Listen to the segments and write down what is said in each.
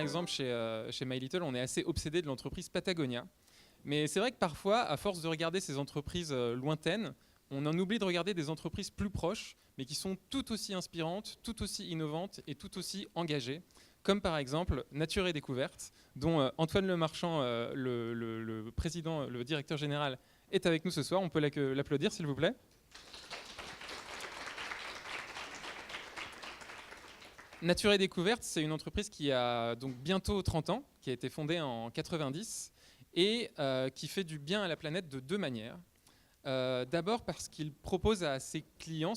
exemple, chez My Little, on est assez obsédé de l'entreprise Patagonia. Mais c'est vrai que parfois, à force de regarder ces entreprises lointaines, on en oublie de regarder des entreprises plus proches, mais qui sont tout aussi inspirantes, tout aussi innovantes et tout aussi engagées. Comme par exemple Nature et Découverte, dont Antoine Lemarchand, le président, le directeur général, est avec nous ce soir. On peut l'applaudir, s'il vous plaît. Nature et Découverte, c'est une entreprise qui a donc bientôt 30 ans, qui a été fondée en 90 et qui fait du bien à la planète de deux manières. D'abord parce qu'il propose à ses clients,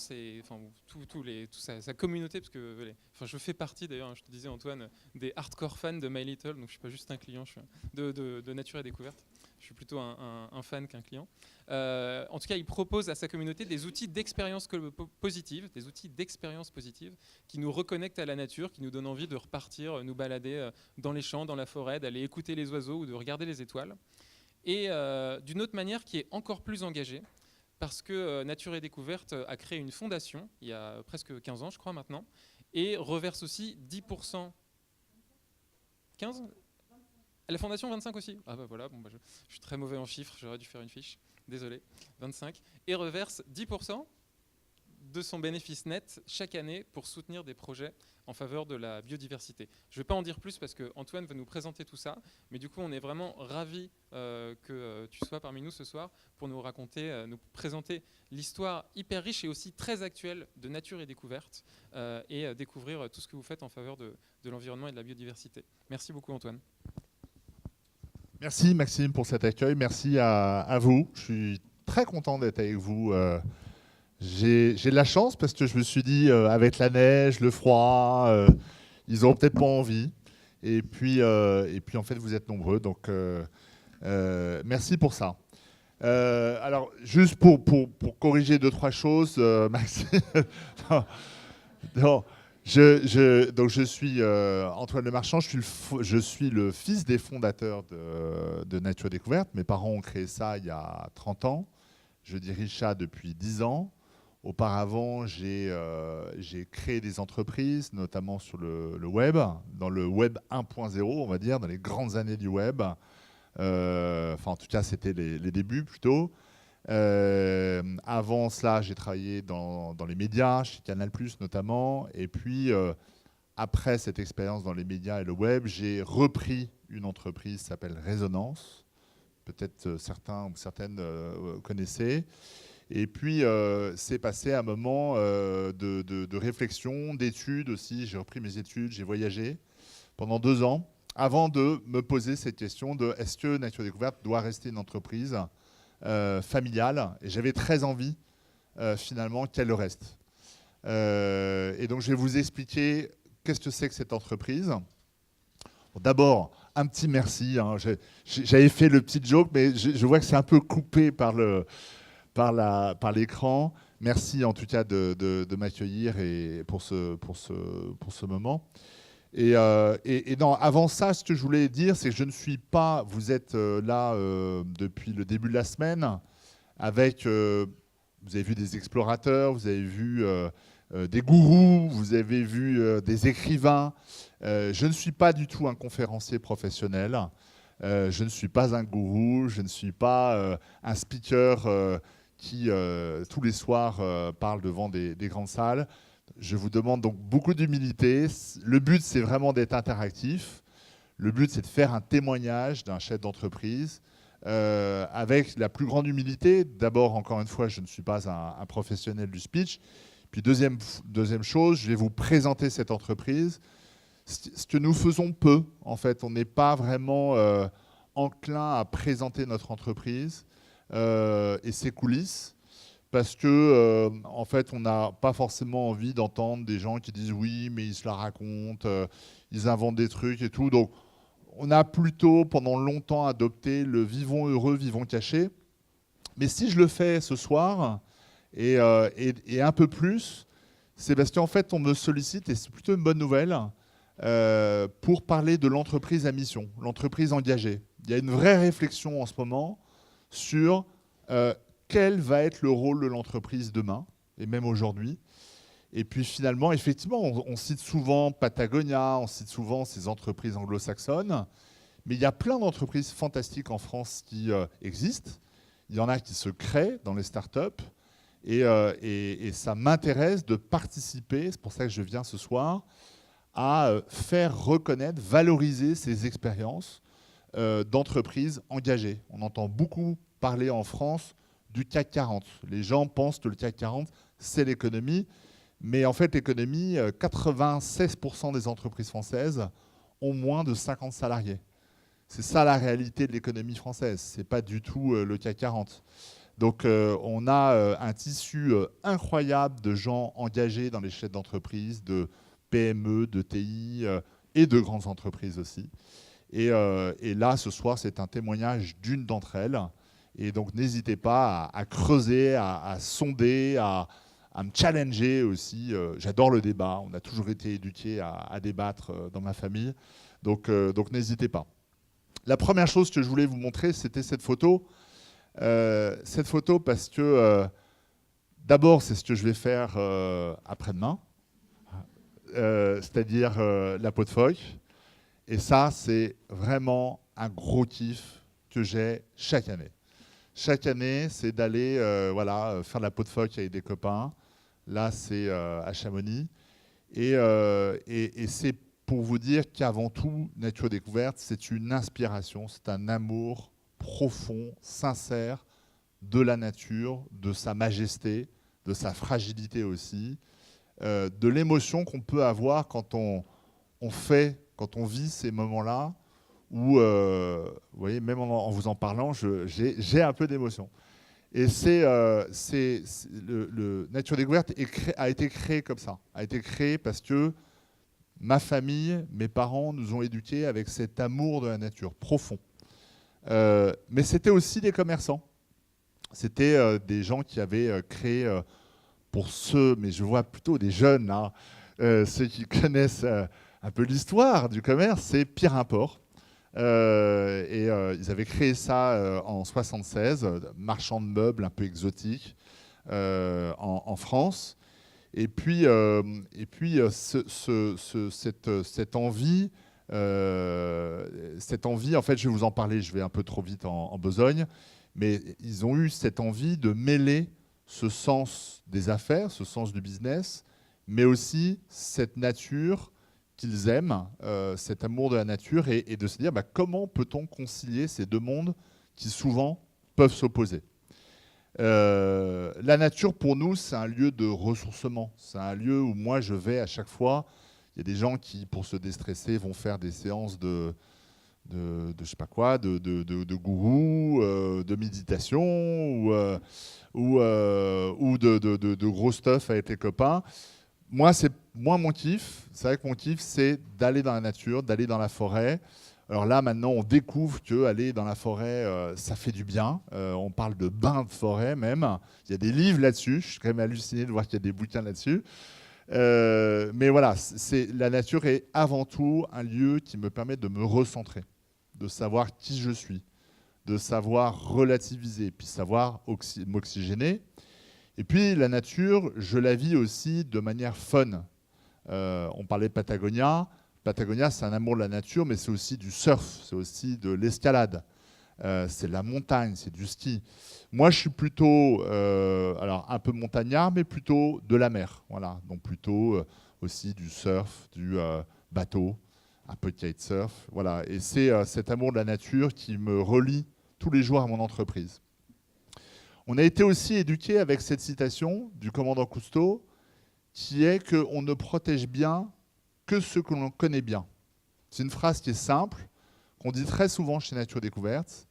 toute sa communauté, parce que je fais partie d'ailleurs, je te disais Antoine, des hardcore fans de My Little, donc je ne suis pas juste un client de Nature et Découverte, je suis plutôt un fan qu'un client. En tout cas, il propose à sa communauté des outils d'expérience positive, qui nous reconnectent à la nature, qui nous donnent envie de repartir, nous balader dans les champs, dans la forêt, d'aller écouter les oiseaux ou de regarder les étoiles. Et d'une autre manière qui est encore plus engagée, parce que Nature et Découverte a créé une fondation, il y a presque 15 ans je crois maintenant, et reverse aussi 10%... 15 ? À la fondation 25 aussi ? Ah bah voilà, je suis très mauvais en chiffres, j'aurais dû faire une fiche, désolé, 25. Et reverse 10% de son bénéfice net chaque année pour soutenir des projets en faveur de la biodiversité. Je ne vais pas en dire plus parce qu'Antoine va nous présenter tout ça, mais du coup on est vraiment ravis que tu sois parmi nous ce soir pour nous raconter, nous présenter l'histoire hyper riche et aussi très actuelle de Nature et Découverte et découvrir tout ce que vous faites en faveur de l'environnement et de la biodiversité. Merci beaucoup Antoine. Merci Maxime pour cet accueil, merci à vous. Je suis très content d'être avec vous. J'ai de la chance parce que je me suis dit, avec la neige, le froid, ils n'auront peut-être pas envie. Et puis en fait, vous êtes nombreux, donc merci pour ça. Alors, juste pour corriger 2-3 choses, Maxime. non, donc je suis Antoine Lemarchand, je suis le fils des fondateurs de Nature Découverte. Mes parents ont créé ça il y a 30 ans. Je dirige ça depuis 10 ans. Auparavant, j'ai créé des entreprises, notamment sur le web, dans le web 1.0, on va dire, dans les grandes années du web. En tout cas, c'était les débuts plutôt. Avant cela, j'ai travaillé dans les médias, chez Canal+, notamment. Et puis, après cette expérience dans les médias et le web, j'ai repris une entreprise qui s'appelle Résonance. Peut-être certains ou certaines connaissez. Et puis, c'est passé un moment de réflexion, d'études aussi. J'ai repris mes études, j'ai voyagé pendant 2 ans avant de me poser cette question de est-ce que Nature Découverte doit rester une entreprise familiale ? Et j'avais très envie, finalement, qu'elle le reste. Et donc, je vais vous expliquer qu'est-ce que c'est que cette entreprise. Bon, d'abord, un petit merci. Hein. J'avais fait le petit joke, mais je vois que c'est un peu coupé par l'écran. Merci en tout cas de m'accueillir et pour ce moment. Et non, avant ça, ce que je voulais dire, c'est que je ne suis pas... Vous êtes là depuis le début de la semaine avec... vous avez vu des explorateurs, vous avez vu des gourous, vous avez vu des écrivains. Je ne suis pas du tout un conférencier professionnel. Je ne suis pas un gourou, je ne suis pas un speaker qui, tous les soirs, parle devant des grandes salles. Je vous demande donc beaucoup d'humilité. Le but, c'est vraiment d'être interactif. Le but, c'est de faire un témoignage d'un chef d'entreprise avec la plus grande humilité. D'abord, encore une fois, je ne suis pas un professionnel du speech. Puis deuxième chose, je vais vous présenter cette entreprise. Ce que nous faisons peu, en fait, on n'est pas vraiment enclin à présenter notre entreprise et ses coulisses. Parce que, en fait, on n'a pas forcément envie d'entendre des gens qui disent oui, mais ils se la racontent, ils inventent des trucs et tout. Donc, on a plutôt, pendant longtemps, adopté le vivons heureux, vivons cachés. Mais si je le fais ce soir, et un peu plus, c'est parce qu'en fait, on me sollicite, et c'est plutôt une bonne nouvelle, pour parler de l'entreprise à mission, l'entreprise engagée. Il y a une vraie réflexion en ce moment sur... quel va être le rôle de l'entreprise demain, et même aujourd'hui. Et puis finalement, effectivement, on cite souvent Patagonia, on cite souvent ces entreprises anglo-saxonnes, mais il y a plein d'entreprises fantastiques en France qui existent. Il y en a qui se créent dans les startups. Et ça m'intéresse de participer, c'est pour ça que je viens ce soir, à faire reconnaître, valoriser ces expériences d'entreprises engagées. On entend beaucoup parler en France du CAC 40. Les gens pensent que le CAC 40, c'est l'économie. Mais en fait, l'économie, 96% des entreprises françaises ont moins de 50 salariés. C'est ça la réalité de l'économie française. Ce n'est pas du tout le CAC 40. Donc on a un tissu incroyable de gens engagés dans les chaînes d'entreprise, de PME, de TI et de grandes entreprises aussi. Et là, ce soir, c'est un témoignage d'une d'entre elles. Et donc n'hésitez pas à creuser, à sonder, à me challenger aussi. J'adore le débat. On a toujours été éduqués à débattre dans ma famille. Donc n'hésitez pas. La première chose que je voulais vous montrer, c'était cette photo. Cette photo parce que d'abord, c'est ce que je vais faire après-demain, c'est-à-dire la peau de phoque. Et ça, c'est vraiment un gros kiff que j'ai chaque année. Chaque année, c'est d'aller faire la peau de phoque avec des copains. Là, c'est à Chamonix. Et c'est pour vous dire qu'avant tout, Nature Découverte, c'est une inspiration, c'est un amour profond, sincère de la nature, de sa majesté, de sa fragilité aussi, de l'émotion qu'on peut avoir quand on vit ces moments-là, où, vous voyez, même en vous en parlant, j'ai un peu d'émotion. Et le Nature Découverte a été créé comme ça, a été créé parce que ma famille, mes parents nous ont éduqués avec cet amour de la nature profond. Mais c'était aussi des commerçants. C'était des gens qui avaient créé, pour ceux, mais je vois plutôt des jeunes, hein, ceux qui connaissent un peu l'histoire du commerce, c'est Pierre Import. Ils avaient créé ça en 76, marchand de meubles un peu exotique en France. Et puis cette envie, en fait, je vais vous en parler, je vais un peu trop vite en besogne, mais ils ont eu cette envie de mêler ce sens des affaires, ce sens du business, mais aussi cette nature qu'ils aiment, cet amour de la nature, et de se dire comment peut-on concilier ces deux mondes qui souvent peuvent s'opposer. La nature, pour nous, c'est un lieu de ressourcement. C'est un lieu où moi, je vais à chaque fois. Il y a des gens qui, pour se déstresser, vont faire des séances de je sais pas quoi, de gourou, de méditation ou de gros stuff avec les copains. Moi, mon kiff. C'est vrai que mon kiff, c'est d'aller dans la nature, d'aller dans la forêt. Alors là, maintenant, on découvre qu'aller dans la forêt, ça fait du bien. On parle de bain de forêt même. Il y a des livres là-dessus. Je suis quand même halluciné de voir qu'il y a des bouquins là-dessus. Mais voilà, la nature est avant tout un lieu qui me permet de me recentrer, de savoir qui je suis, de savoir relativiser, puis savoir m'oxygéner. Et puis la nature, je la vis aussi de manière fun. On parlait de Patagonia. Patagonia, c'est un amour de la nature, mais c'est aussi du surf, c'est aussi de l'escalade, c'est de la montagne, c'est du ski. Moi, je suis plutôt, alors un peu montagnard, mais plutôt de la mer. Voilà, donc plutôt aussi du surf, du bateau, un peu de kitesurf. Voilà, et c'est cet amour de la nature qui me relie tous les jours à mon entreprise. On a été aussi éduqués avec cette citation du commandant Cousteau, qui est qu'on ne protège bien que ce que l'on connaît bien. C'est une phrase qui est simple, qu'on dit très souvent chez Nature Découverte.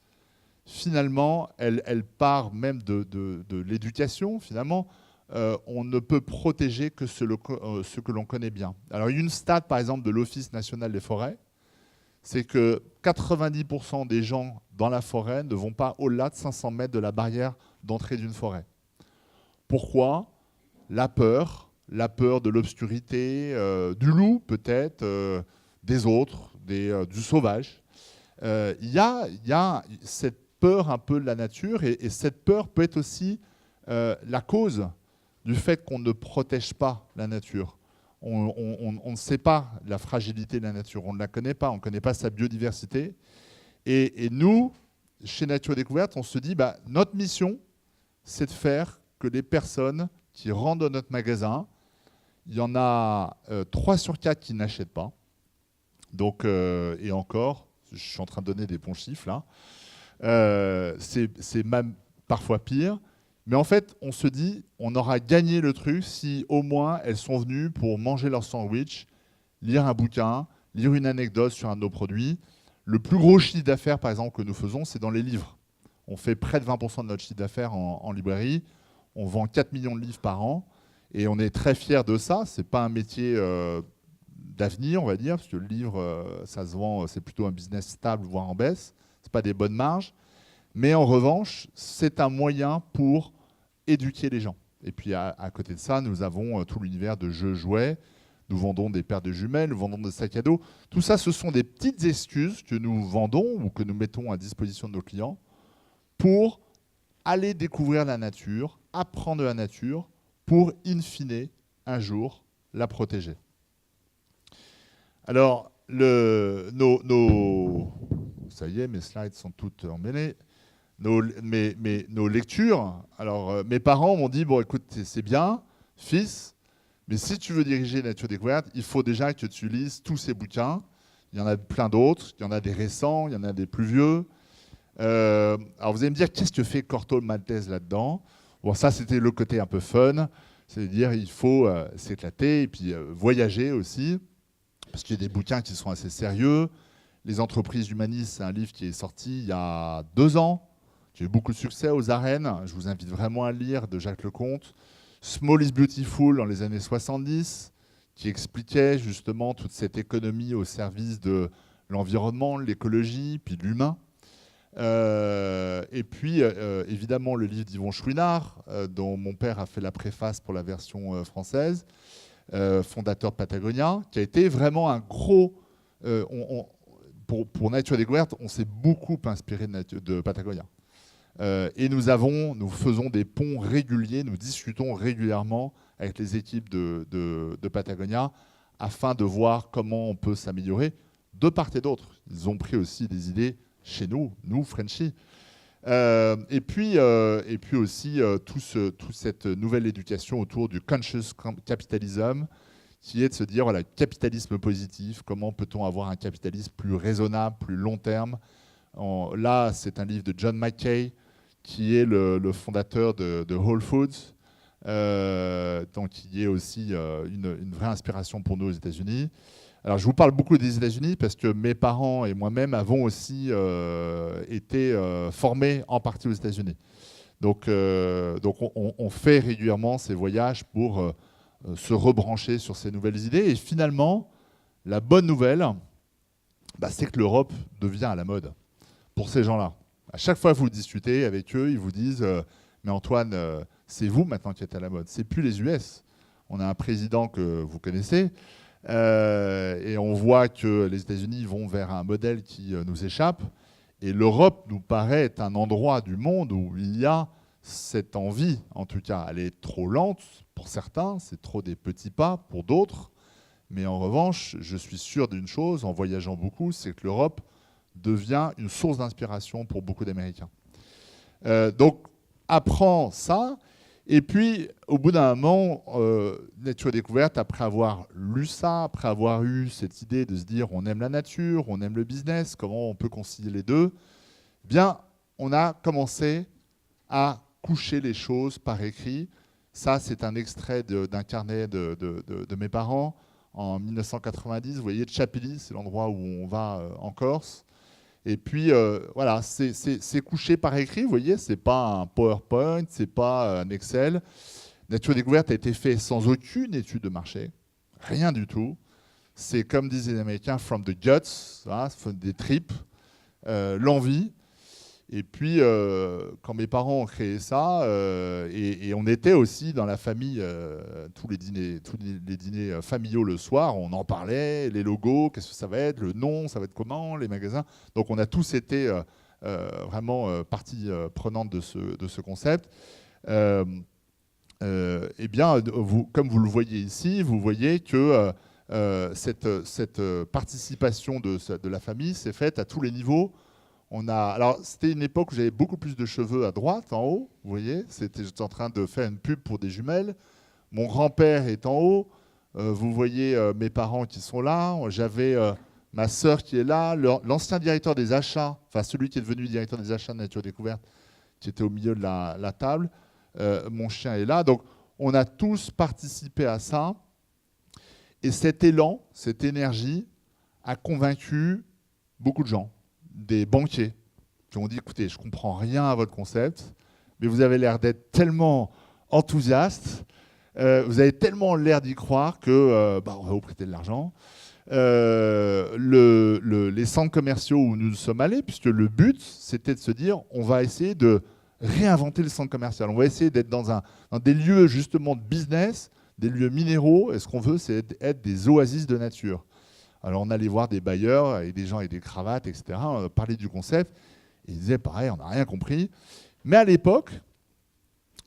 Finalement, elle part même de l'éducation. Finalement, on ne peut protéger que ce que l'on connaît bien. Alors, il y a une stat, par exemple, de l'Office national des forêts, c'est que 90% des gens dans la forêt ne vont pas au-delà de 500 mètres de la barrière d'entrée d'une forêt. Pourquoi ? La peur de l'obscurité, du loup peut-être, des autres, du sauvage. Il y a cette peur un peu de la nature, et cette peur peut être aussi la cause du fait qu'on ne protège pas la nature. On ne sait pas la fragilité de la nature, on ne la connaît pas, on ne connaît pas sa biodiversité. Et nous, chez Nature Découverte, on se dit, notre mission, c'est de faire que les personnes qui rentrent dans notre magasin, il y en a 3 sur 4 qui n'achètent pas. Donc, et encore, je suis en train de donner des bons chiffres là, c'est même parfois pire. Mais en fait, on se dit, on aura gagné le truc si au moins elles sont venues pour manger leur sandwich, lire un bouquin, lire une anecdote sur un de nos produits. Le plus gros chiffre d'affaires, par exemple, que nous faisons, c'est dans les livres. On fait près de 20% de notre chiffre d'affaires en librairie. On vend 4 millions de livres par an. Et on est très fiers de ça. Ce n'est pas un métier d'avenir, on va dire, parce que le livre, ça se vend, c'est plutôt un business stable, voire en baisse. Ce n'est pas des bonnes marges. Mais en revanche, c'est un moyen pour éduquer les gens. Et puis à côté de ça, nous avons tout l'univers de jeux jouets. Nous vendons des paires de jumelles, nous vendons des sacs à dos. Tout ça, ce sont des petites excuses que nous vendons ou que nous mettons à disposition de nos clients pour aller découvrir la nature, apprendre la nature, pour, in fine, un jour, la protéger. Alors, ça y est, mes slides sont toutes emmêlées. Nos lectures, alors mes parents m'ont dit, bon écoute, c'est bien, fils, mais si tu veux diriger Nature Découverte, il faut déjà que tu lises tous ces bouquins. Il y en a plein d'autres, il y en a des récents, il y en a des plus vieux. Alors vous allez me dire, qu'est-ce que fait Corto Maltese là-dedans? Bon, ça c'était le côté un peu fun, c'est-à-dire il faut s'éclater et puis voyager aussi, parce qu'il y a des bouquins qui sont assez sérieux. Les entreprises humanistes, c'est un livre qui est sorti il y a 2 ans, qui a eu beaucoup de succès aux arènes. Je vous invite vraiment à le lire, de Jacques Lecomte. Small is Beautiful dans les années 70, qui expliquait justement toute cette économie au service de l'environnement, l'écologie, puis de l'humain. Et puis, évidemment, le livre d'Yvon Chouinard, dont mon père a fait la préface pour la version française, fondateur de Patagonia, qui a été vraiment un gros... pour Nature Découverte, on s'est beaucoup inspiré de Patagonia. Et nous faisons des ponts réguliers, nous discutons régulièrement avec les équipes de Patagonia afin de voir comment on peut s'améliorer de part et d'autre. Ils ont pris aussi des idées chez nous, Frenchies. Et puis aussi toute cette nouvelle éducation autour du conscious capitalism, qui est de se dire, voilà, capitalisme positif, comment peut-on avoir un capitalisme plus raisonnable, plus long terme. Là, c'est un livre de John Mackay, qui est le fondateur de Whole Foods, donc qui est aussi une vraie inspiration pour nous aux États-Unis. Alors, je vous parle beaucoup des États-Unis parce que mes parents et moi-même avons aussi été formés en partie aux États-Unis. Donc on fait régulièrement ces voyages pour se rebrancher sur ces nouvelles idées. Et finalement, la bonne nouvelle, c'est que l'Europe devient à la mode pour ces gens-là. À chaque fois que vous discutez avec eux, ils vous disent mais Antoine, c'est vous maintenant qui êtes à la mode. C'est plus les US. On a un président que vous connaissez et on voit que les États-Unis vont vers un modèle qui nous échappe. Et l'Europe nous paraît être un endroit du monde où il y a cette envie, en tout cas. Elle est trop lente pour certains, c'est trop des petits pas pour d'autres. Mais en revanche, je suis sûr d'une chose, en voyageant beaucoup, c'est que l'Europe devient une source d'inspiration pour beaucoup d'Américains. Donc, apprends ça. Et puis, au bout d'un moment, Nature Découverte, après avoir lu ça, après avoir eu cette idée de se dire on aime la nature, on aime le business, comment on peut concilier les deux, eh bien, on a commencé à coucher les choses par écrit. Ça, c'est un extrait d'un carnet de mes parents en 1990. Vous voyez, Chapilly, c'est l'endroit où on va en Corse. Et puis, voilà, c'est couché par écrit, vous voyez, c'est pas un PowerPoint, c'est pas un Excel. Nature Découverte a été fait sans aucune étude de marché, rien du tout. C'est comme disent les Américains, from the guts, hein, des tripes, l'envie. Et puis, quand mes parents ont créé ça, et on était aussi dans la famille, tous les dîners familiaux le soir, on en parlait, les logos, qu'est-ce que ça va être, le nom, ça va être comment, les magasins. Donc on a tous été vraiment partie prenante de ce concept. eh bien, comme vous le voyez ici, vous voyez que cette participation de la famille s'est faite à tous les niveaux. Alors, c'était une époque où j'avais beaucoup plus de cheveux à droite, en haut, vous voyez. J'étais en train de faire une pub pour des jumelles. Mon grand-père est en haut. Vous voyez mes parents qui sont là. J'avais ma sœur qui est là. L'ancien directeur des achats, enfin celui qui est devenu directeur des achats de Nature Découverte, qui était au milieu de la table. Mon chien est là. Donc, on a tous participé à ça. Et cet élan, cette énergie a convaincu beaucoup de gens, des banquiers, qui ont dit, écoutez, je ne comprends rien à votre concept, mais vous avez l'air d'être tellement enthousiaste, vous avez tellement l'air d'y croire que on va vous prêter de l'argent. Les centres commerciaux où nous sommes allés, puisque le but, c'était de se dire, on va essayer de réinventer le centre commercial. On va essayer d'être dans des lieux justement de business, des lieux minéraux, et ce qu'on veut, c'est être des oasis de nature. Alors on allait voir des bailleurs et des gens avec des cravates, etc. On parlait du concept, et ils disaient pareil, on n'a rien compris. Mais à l'époque,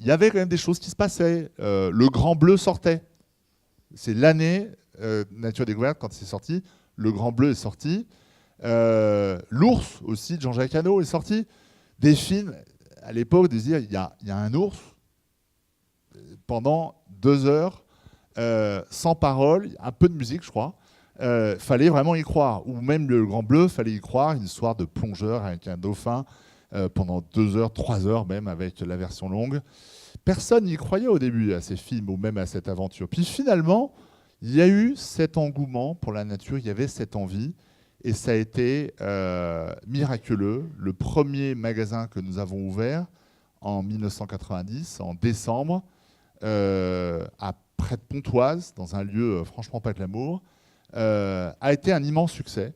il y avait quand même des choses qui se passaient. Le Grand Bleu sortait. C'est l'année Nature Découverte, quand c'est sorti, le Grand Bleu est sorti. L'ours aussi, de Jean-Jacques Hano, est sorti. Des films, à l'époque, de se dire, il y a un ours pendant 2 heures, sans parole, un peu de musique, je crois. Fallait vraiment y croire. Ou même le Grand Bleu, fallait y croire. Une histoire de plongeur avec un dauphin pendant 2 heures, 3 heures même, avec la version longue. Personne n'y croyait au début à ces films ou même à cette aventure. Puis finalement, il y a eu cet engouement pour la nature, il y avait cette envie. Et ça a été miraculeux. Le premier magasin que nous avons ouvert en 1990, en décembre, près de Pontoise, dans un lieu franchement pas glamour, a été un immense succès.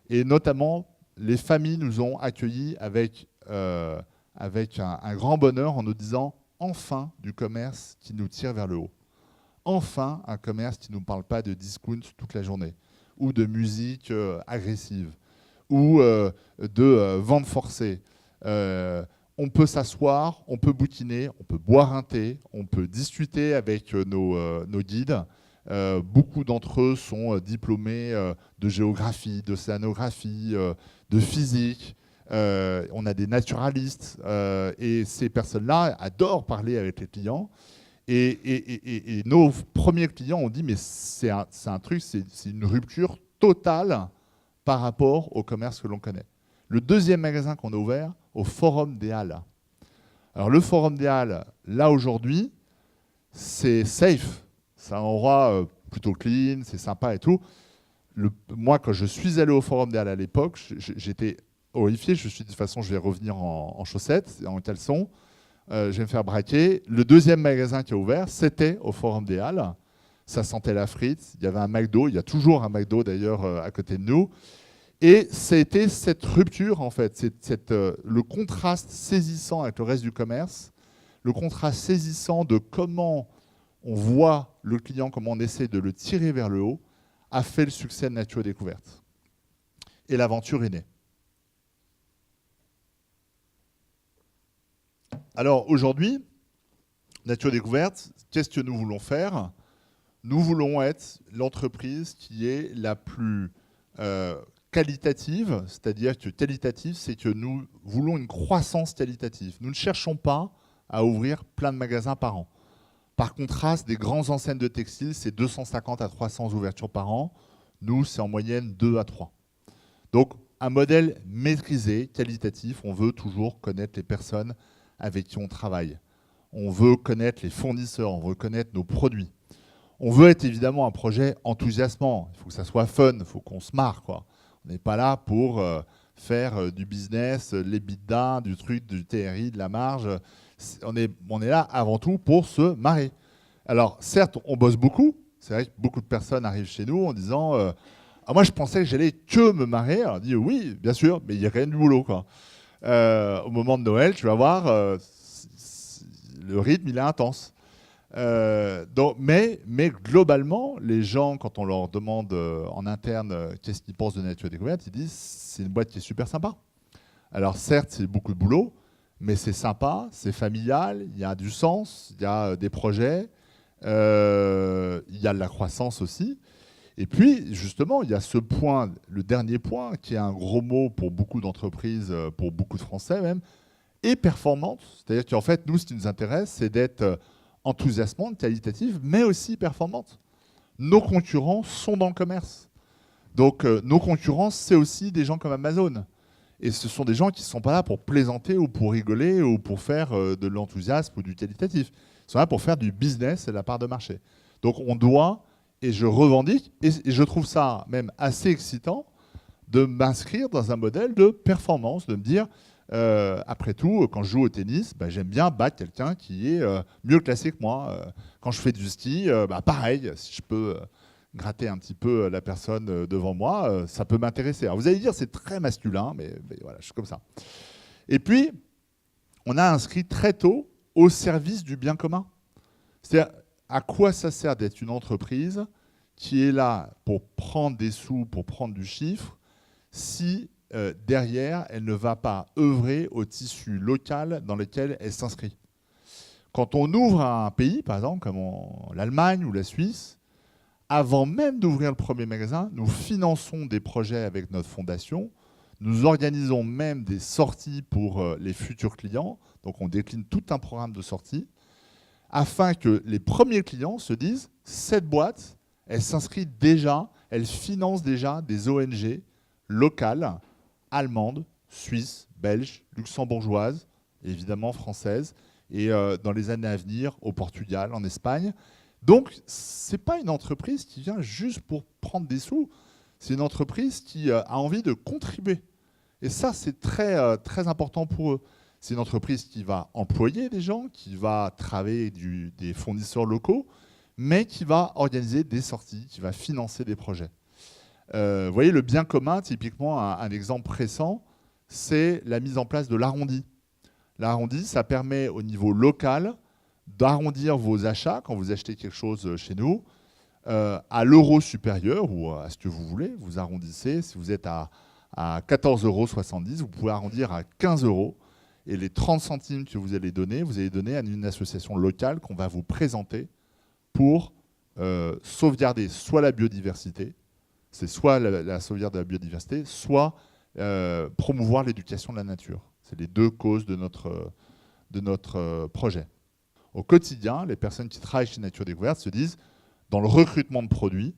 Et notamment, les familles nous ont accueillis avec un grand bonheur en nous disant enfin du commerce qui nous tire vers le haut. Enfin un commerce qui ne nous parle pas de discount toute la journée, ou de musique agressive, ou de vente forcée. On peut s'asseoir, on peut bouquiner, on peut boire un thé, on peut discuter avec nos guides. Beaucoup d'entre eux sont diplômés de géographie, d'océanographie, de physique. On a des naturalistes et ces personnes-là adorent parler avec les clients. Et nos premiers clients ont dit mais c'est un truc, c'est une rupture totale par rapport au commerce que l'on connaît. Le deuxième magasin qu'on a ouvert au Forum des Halles. Alors le Forum des Halles, là aujourd'hui, c'est safe. C'est un endroit plutôt clean, c'est sympa et tout. Moi, quand je suis allé au Forum des Halles à l'époque, j'étais horrifié. Je me suis dit de toute façon, je vais revenir en chaussettes, en caleçon. Je vais me faire braquer. Le deuxième magasin qui a ouvert, c'était au Forum des Halles. Ça sentait la frite. Il y avait un McDo. Il y a toujours un McDo d'ailleurs à côté de nous. Et c'était cette rupture, en fait, le contraste saisissant avec le reste du commerce, le contraste saisissant de comment on voit le client, comment on essaie de le tirer vers le haut, a fait le succès de Nature Découverte. Et l'aventure est née. Alors aujourd'hui, Nature Découverte, qu'est-ce que nous voulons faire? Nous voulons être l'entreprise qui est la plus qualitative, c'est-à-dire que qualitative, c'est que nous voulons une croissance qualitative. Nous ne cherchons pas à ouvrir plein de magasins par an. Par contraste, des grandes enseignes de textiles, c'est 250 à 300 ouvertures par an. Nous, c'est en moyenne 2 à 3. Donc, un modèle maîtrisé, qualitatif. On veut toujours connaître les personnes avec qui on travaille. On veut connaître les fournisseurs, on veut connaître nos produits. On veut être évidemment un projet enthousiasmant. Il faut que ça soit fun, il faut qu'on se marre, quoi. On n'est pas là pour faire du business, l'EBITDA, du truc, du TRI, de la marge. On est là avant tout pour se marrer. Alors, certes, on bosse beaucoup. C'est vrai que beaucoup de personnes arrivent chez nous en disant moi, je pensais que j'allais que me marrer. Alors, on dit oui, bien sûr, mais il y a quand même du boulot, quoi. Au moment de Noël, tu vas voir, le rythme, il est intense. Mais globalement, les gens, quand on leur demande en interne qu'est-ce qu'ils pensent de Nature Découverte, ils disent c'est une boîte qui est super sympa. Alors certes, c'est beaucoup de boulot, mais c'est sympa, c'est familial, il y a du sens, il y a des projets, il y a de la croissance aussi. Et puis, justement, il y a ce point, le dernier point, qui est un gros mot pour beaucoup d'entreprises, pour beaucoup de Français même, et performante. C'est-à-dire qu'en fait, nous, ce qui nous intéresse, c'est d'être enthousiasmante, qualitative, mais aussi performante. Nos concurrents sont dans le commerce. Donc, nos concurrents, c'est aussi des gens comme Amazon. Et ce sont des gens qui ne sont pas là pour plaisanter ou pour rigoler ou pour faire de l'enthousiasme ou du qualitatif. Ils sont là pour faire du business et de la part de marché. Donc, on doit, et je revendique, et je trouve ça même assez excitant, de m'inscrire dans un modèle de performance, de me dire, après tout, quand je joue au tennis, j'aime bien battre quelqu'un qui est mieux classé que moi. Quand je fais du ski, pareil, si je peux gratter un petit peu la personne devant moi, ça peut m'intéresser. Alors vous allez dire, c'est très masculin, mais voilà, je suis comme ça. Et puis, on a inscrit très tôt au service du bien commun. C'est-à-dire, à quoi ça sert d'être une entreprise qui est là pour prendre des sous, pour prendre du chiffre, si derrière, elle ne va pas œuvrer au tissu local dans lequel elle s'inscrit. Quand on ouvre un pays, par exemple, comme l'Allemagne ou la Suisse, avant même d'ouvrir le premier magasin, nous finançons des projets avec notre fondation, nous organisons même des sorties pour les futurs clients, donc on décline tout un programme de sortie, afin que les premiers clients se disent, cette boîte, elle s'inscrit déjà, elle finance déjà des ONG locales, allemandes, suisses, belges, luxembourgeoises, évidemment françaises, et dans les années à venir au Portugal, en Espagne. Donc, ce n'est pas une entreprise qui vient juste pour prendre des sous, c'est une entreprise qui a envie de contribuer. Et ça, c'est très, très important pour eux. C'est une entreprise qui va employer des gens, qui va travailler des fournisseurs locaux, mais qui va organiser des sorties, qui va financer des projets. Vous voyez, le bien commun, typiquement, un exemple récent, c'est la mise en place de l'arrondi. L'arrondi, ça permet au niveau local d'arrondir vos achats quand vous achetez quelque chose chez nous à l'euro supérieur ou à ce que vous voulez. Vous arrondissez. Si vous êtes à 14,70 €, vous pouvez arrondir à 15 €. Et les 30 centimes que vous allez donner à une association locale qu'on va vous présenter pour sauvegarder soit la biodiversité, c'est soit la sauvegarde de la biodiversité, soit promouvoir l'éducation de la nature. C'est les deux causes de notre projet. Au quotidien, les personnes qui travaillent chez Nature Découverte se disent, dans le recrutement de produits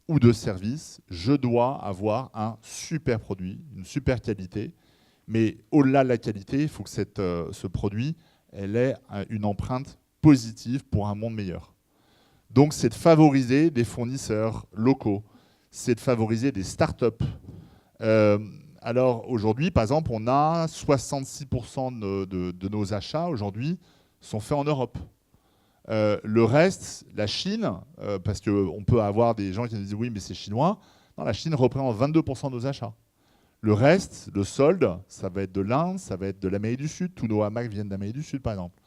ou de services, je dois avoir un super produit, une super qualité, mais au-delà de la qualité, il faut que ce produit ait une empreinte positive pour un monde meilleur. Donc, c'est de favoriser des fournisseurs locaux, c'est de favoriser des startups. Alors aujourd'hui, par exemple, on a 66% de nos achats aujourd'hui sont faits en Europe. Le reste, la Chine, parce qu'on peut avoir des gens qui nous disent oui, mais c'est chinois. Non, la Chine représente 22% de nos achats. Le reste, le solde, ça va être de l'Inde, ça va être de l'Amérique du Sud. Tous nos hamacs viennent d'Amérique du Sud, par exemple.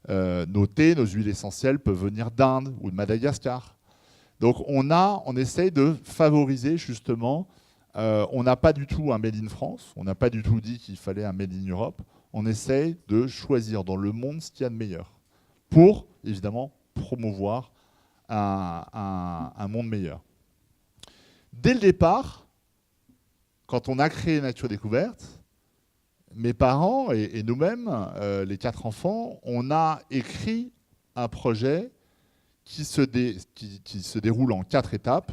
Nos thés, nos huiles essentielles peuvent venir d'Inde ou de Madagascar. Donc on essaye de favoriser justement, on n'a pas du tout un Made in France, on n'a pas du tout dit qu'il fallait un Made in Europe, on essaye de choisir dans le monde ce qu'il y a de meilleur pour, évidemment, promouvoir un monde meilleur. Dès le départ, quand on a créé Nature Découverte, mes parents et nous-mêmes, les 4 enfants, on a écrit un projet qui se déroule en 4 étapes,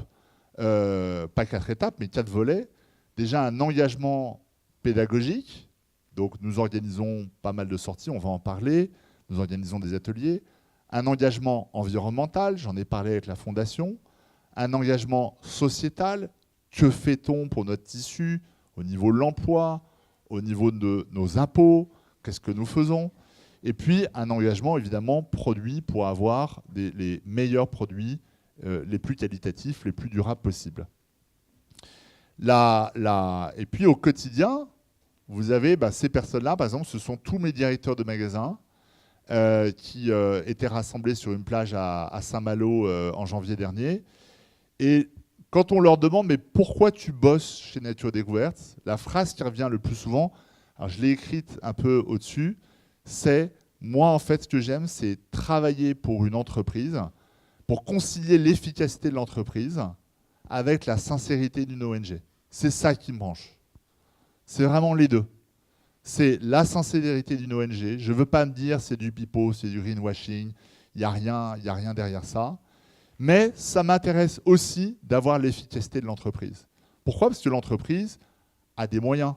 pas 4 étapes, mais 4 volets. Déjà un engagement pédagogique, donc nous organisons pas mal de sorties, on va en parler, nous organisons des ateliers. Un engagement environnemental, j'en ai parlé avec la Fondation. Un engagement sociétal, que fait-on pour notre tissu au niveau de l'emploi, au niveau de nos impôts, qu'est-ce que nous faisons? Et puis un engagement évidemment produit pour avoir les meilleurs produits, les plus qualitatifs, les plus durables possibles. Et puis au quotidien, vous avez ces personnes-là, par exemple, ce sont tous mes directeurs de magasins qui étaient rassemblés sur une plage à Saint-Malo en janvier dernier. Et quand on leur demande « mais pourquoi tu bosses chez Nature Découverte ?» la phrase qui revient le plus souvent « Alors, je l'ai écrite un peu au-dessus. C'est, moi, en fait, ce que j'aime, c'est travailler pour une entreprise, pour concilier l'efficacité de l'entreprise avec la sincérité d'une ONG. C'est ça qui me branche. C'est vraiment les deux. C'est la sincérité d'une ONG. Je ne veux pas me dire c'est du pipeau, c'est du greenwashing, il n'y a rien derrière ça. Mais ça m'intéresse aussi d'avoir l'efficacité de l'entreprise. Pourquoi ? Parce que l'entreprise a des moyens.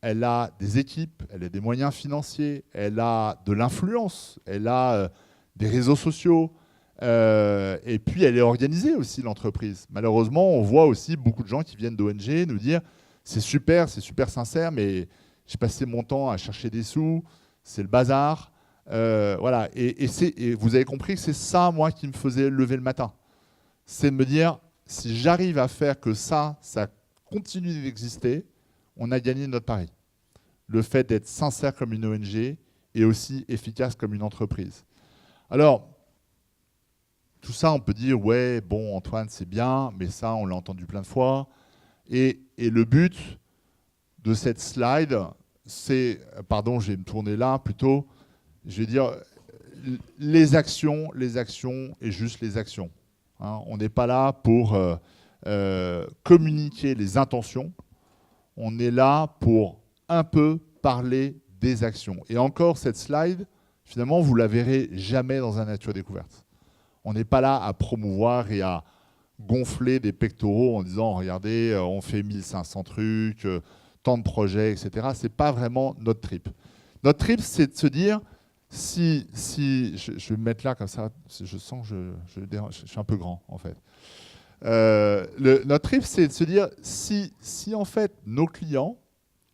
Elle a des équipes, elle a des moyens financiers, elle a de l'influence, elle a des réseaux sociaux, et puis elle est organisée aussi, l'entreprise. Malheureusement, on voit aussi beaucoup de gens qui viennent d'ONG nous dire c'est super sincère, mais j'ai passé mon temps à chercher des sous, c'est le bazar. Voilà. Et vous avez compris que c'est ça, moi, qui me faisait lever le matin. C'est de me dire, si j'arrive à faire que ça continue d'exister, on a gagné notre pari. Le fait d'être sincère comme une ONG et aussi efficace comme une entreprise. Alors, tout ça, on peut dire, ouais, bon, Antoine, c'est bien, mais ça, on l'a entendu plein de fois. Et le but de cette slide, c'est, pardon, je vais me tourner là plutôt, je vais dire les actions et juste les actions. Hein, on n'est pas là pour communiquer les intentions, on est là pour un peu parler des actions. Et encore, cette slide, finalement, vous la verrez jamais dans un Nature Découverte. On n'est pas là à promouvoir et à gonfler des pectoraux en disant, regardez, on fait 1500 trucs, tant de projets, etc. Ce n'est pas vraiment notre trip. Notre trip, c'est de se dire, si je vais me mettre là comme ça, je sens que je suis un peu grand, en fait. Notre trip, c'est de se dire, si en fait, nos clients,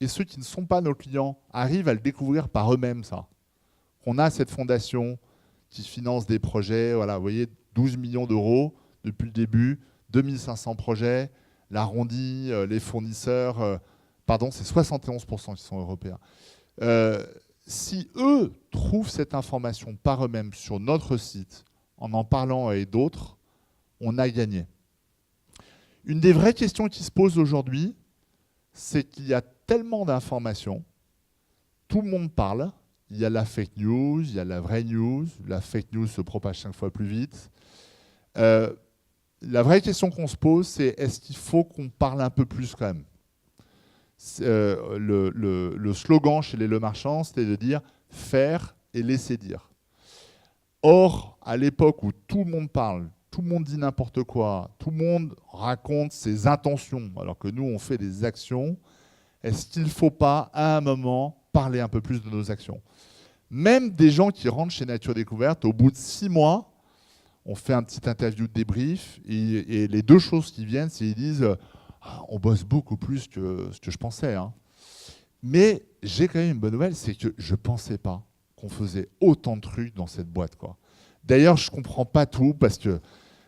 et ceux qui ne sont pas nos clients, arrivent à le découvrir par eux-mêmes, ça. On a cette fondation qui finance des projets, voilà, vous voyez, 12 millions d'euros depuis le début, 2500 projets, l'arrondi, les fournisseurs, pardon, c'est 71% qui sont européens. Si eux trouvent cette information par eux-mêmes sur notre site, en parlant avec d'autres, on a gagné. Une des vraies questions qui se posent aujourd'hui, c'est qu'il y a tellement d'informations, tout le monde parle, il y a la fake news, il y a la vraie news, la fake news se propage 5 fois plus vite. La vraie question qu'on se pose, c'est est-ce qu'il faut qu'on parle un peu plus quand même ? Le slogan chez les Le Marchand, c'était de dire « faire et laisser dire ». Or, à l'époque où tout le monde parle, tout le monde dit n'importe quoi, tout le monde raconte ses intentions, alors que nous, on fait des actions, est-ce qu'il ne faut pas, à un moment, parler un peu plus de nos actions ? Même des gens qui rentrent chez Nature Découverte, au bout de 6 mois, on fait un petit interview de débrief, et les deux choses qui viennent, c'est qu'ils disent « on bosse beaucoup plus que ce que je pensais. Hein. » Mais j'ai quand même une bonne nouvelle, c'est que je ne pensais pas qu'on faisait autant de trucs dans cette boîte, quoi. D'ailleurs, je ne comprends pas tout, parce que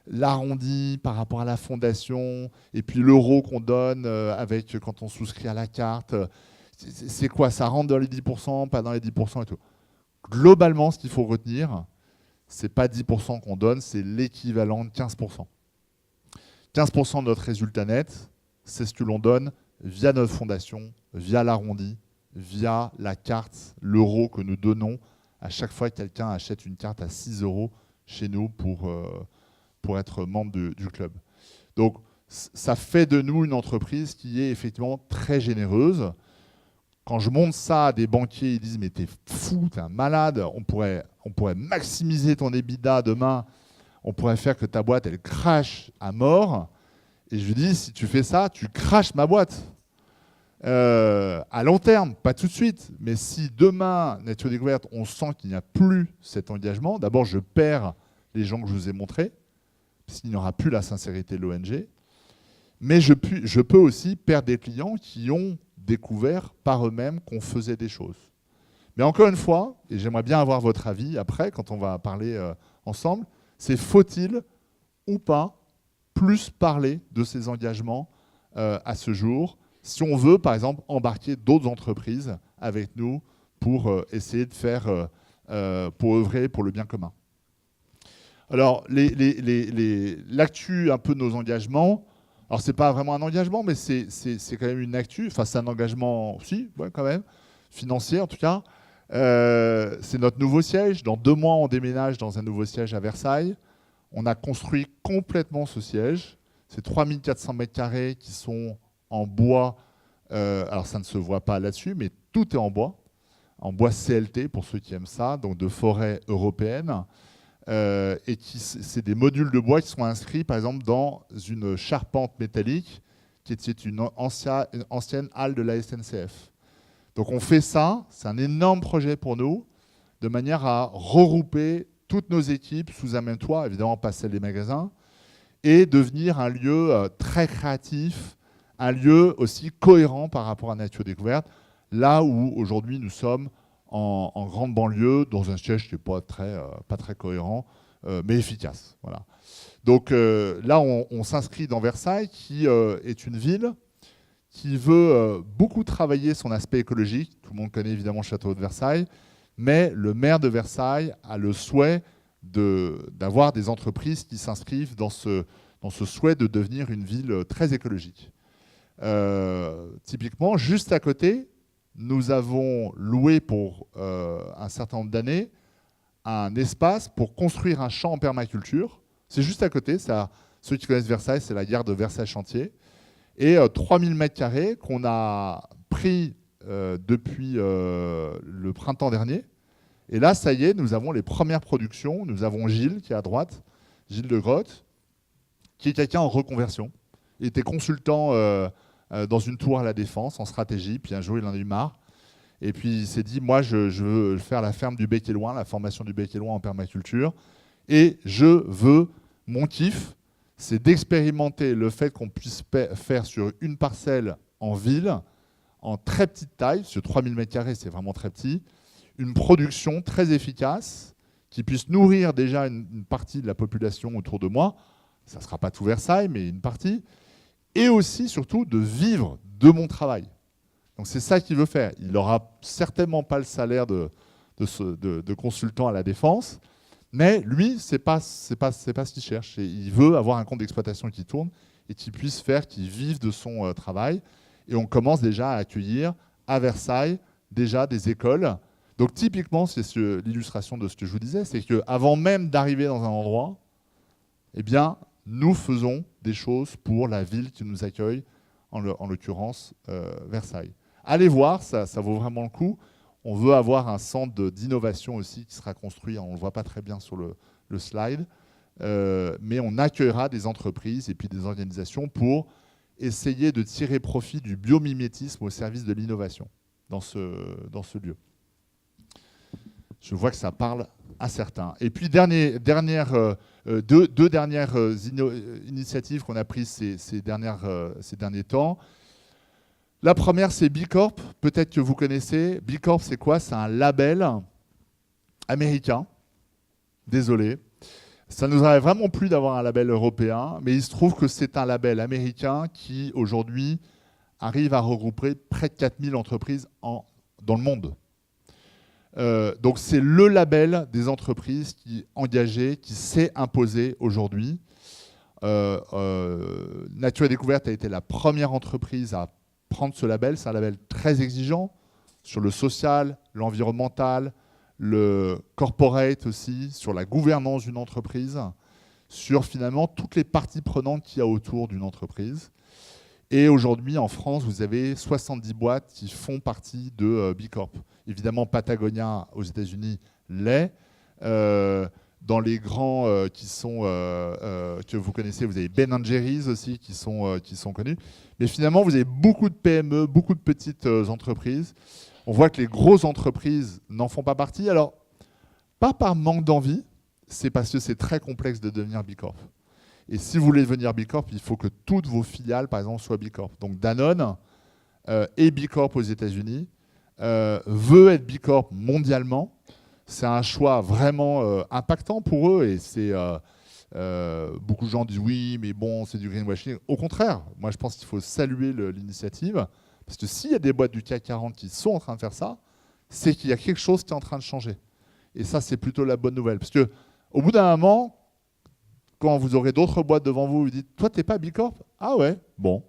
l'arrondi par rapport à la fondation, et puis l'euro qu'on donne quand on souscrit à la carte, c'est quoi ? Ça rentre dans les 10%, pas dans les 10% et tout. Globalement, ce qu'il faut retenir, ce n'est pas 10% qu'on donne, c'est l'équivalent de 15%. 15% de notre résultat net, c'est ce que l'on donne via notre fondation, via l'arrondi, via la carte, l'euro que nous donnons à chaque fois que quelqu'un achète une carte à 6 € chez nous pour être membre du club. Donc, ça fait de nous une entreprise qui est effectivement très généreuse. Quand je montre ça à des banquiers, ils disent « mais t'es fou, t'es un malade, on pourrait maximiser ton EBITDA demain, on pourrait faire que ta boîte, elle crache à mort. » Et je lui dis « si tu fais ça, tu craches ma boîte. » À long terme, pas tout de suite, mais si demain, Nature Découverte, on sent qu'il n'y a plus cet engagement, d'abord je perds les gens que je vous ai montrés, parce qu'il n'y aura plus la sincérité de l'ONG, mais je peux aussi perdre des clients qui ont découvert par eux-mêmes qu'on faisait des choses. Mais encore une fois, et j'aimerais bien avoir votre avis après, quand on va parler ensemble, c'est faut-il ou pas plus parler de ces engagements à ce jour, si on veut, par exemple, embarquer d'autres entreprises avec nous pour essayer de faire, pour œuvrer pour le bien commun. Alors, l'actu un peu de nos engagements, alors c'est pas vraiment un engagement, mais c'est quand même une actu, enfin c'est un engagement aussi, ouais, quand même, financier en tout cas. C'est notre nouveau siège. Dans 2 mois, on déménage dans un nouveau siège à Versailles. On a construit complètement ce siège. C'est 3400 mètres carrés qui sont en bois. Alors ça ne se voit pas là-dessus, mais tout est en bois CLT pour ceux qui aiment ça, donc de forêt européenne. Et c'est des modules de bois qui sont inscrits par exemple dans une charpente métallique qui était une ancienne halle de la SNCF. Donc on fait ça, c'est un énorme projet pour nous, de manière à regrouper toutes nos équipes sous un même toit, évidemment pas celle des magasins, et devenir un lieu très créatif, un lieu aussi cohérent par rapport à Nature Découverte, là où aujourd'hui nous sommes en grande banlieue, dans un siège qui n'est pas très cohérent, mais efficace. Voilà. Donc là, on s'inscrit dans Versailles, qui est une ville qui veut beaucoup travailler son aspect écologique. Tout le monde connaît évidemment le château de Versailles, mais le maire de Versailles a le souhait d'avoir des entreprises qui s'inscrivent dans ce souhait de devenir une ville très écologique. Typiquement, juste à côté, nous avons loué pour un certain nombre d'années un espace pour construire un champ en permaculture. C'est juste à côté, ceux qui connaissent Versailles, c'est la gare de Versailles-Chantier. Et 3000 mètres carrés qu'on a pris depuis le printemps dernier. Et là, ça y est, nous avons les premières productions. Nous avons Gilles, qui est à droite, Gilles de Grotte, qui est quelqu'un en reconversion. Il était consultant dans une tour à la Défense, en stratégie, puis un jour, il en a eu marre. Et puis, il s'est dit, moi, je veux faire la ferme du Bec et Loin, la formation du Bec et Loin en permaculture. Et je veux, mon kiff, c'est d'expérimenter le fait qu'on puisse faire sur une parcelle en ville, en très petite taille, sur 3000 m², c'est vraiment très petit, une production très efficace qui puisse nourrir déjà une partie de la population autour de moi. Ça ne sera pas tout Versailles, mais une partie. Et aussi, surtout, de vivre de mon travail. Donc c'est ça qu'il veut faire. Il n'aura certainement pas le salaire de consultant à la Défense, mais lui, ce n'est pas ce qu'il cherche. Il veut avoir un compte d'exploitation qui tourne et qu'il puisse faire, qu'il vive de son travail. Et on commence déjà à accueillir à Versailles déjà des écoles. Donc typiquement, c'est l'illustration de ce que je vous disais, c'est qu'avant même d'arriver dans un endroit, eh bien, nous faisons des choses pour la ville qui nous accueille, en l'occurrence Versailles. Allez voir, ça vaut vraiment le coup. On veut avoir un centre d'innovation aussi qui sera construit, on ne le voit pas très bien sur le slide, mais on accueillera des entreprises et puis des organisations pour essayer de tirer profit du biomimétisme au service de l'innovation dans ce lieu. Je vois que ça parle à certains. Et puis, deux dernières initiatives qu'on a prises ces derniers temps. La première, c'est B Corp. Peut-être que vous connaissez. B Corp, c'est quoi? C'est un label américain. Désolé. Ça nous aurait vraiment plu d'avoir un label européen, mais il se trouve que c'est un label américain qui, aujourd'hui, arrive à regrouper près de 4000 entreprises dans le monde. Donc c'est le label des entreprises engagées, qui s'est imposé aujourd'hui. Nature et Découverte a été la première entreprise à prendre ce label. C'est un label très exigeant sur le social, l'environnemental, le corporate aussi, sur la gouvernance d'une entreprise, sur finalement toutes les parties prenantes qu'il y a autour d'une entreprise. Et aujourd'hui, en France, vous avez 70 boîtes qui font partie de B Corp. Évidemment, Patagonia aux États-Unis l'est. Dans les grands que vous connaissez, vous avez Ben & Jerry's aussi qui sont connus. Mais finalement, vous avez beaucoup de PME, beaucoup de petites entreprises. On voit que les grosses entreprises n'en font pas partie. Alors, pas par manque d'envie, c'est parce que c'est très complexe de devenir B Corp. Et si vous voulez devenir B Corp, il faut que toutes vos filiales, par exemple, soient B Corp. Donc Danone est B Corp aux États-Unis, veut être B Corp mondialement. C'est un choix vraiment impactant pour eux. Et beaucoup de gens disent oui, mais bon, c'est du greenwashing. Au contraire, moi je pense qu'il faut saluer l'initiative. Parce que s'il y a des boîtes du CAC 40 qui sont en train de faire ça, c'est qu'il y a quelque chose qui est en train de changer. Et ça, c'est plutôt la bonne nouvelle. Parce qu'au bout d'un moment, quand vous aurez d'autres boîtes devant vous, vous dites « Toi, t'es pas B Corp ?» « Ah ouais, bon,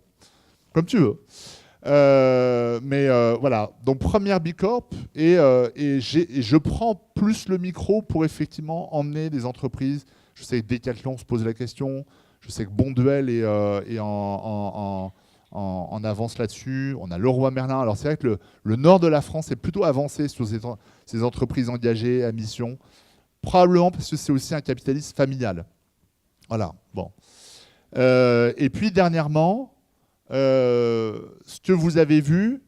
comme tu veux. » Voilà, donc première Bicorp, et je prends plus le micro pour effectivement emmener des entreprises. Je sais que Decathlon se pose la question, je sais que Bonduel est en avance là-dessus, on a Leroy Merlin. Alors c'est vrai que le nord de la France est plutôt avancé sur ces entreprises engagées à mission, probablement parce que c'est aussi un capitalisme familial. Voilà, bon. Et puis dernièrement, ce que vous avez vu,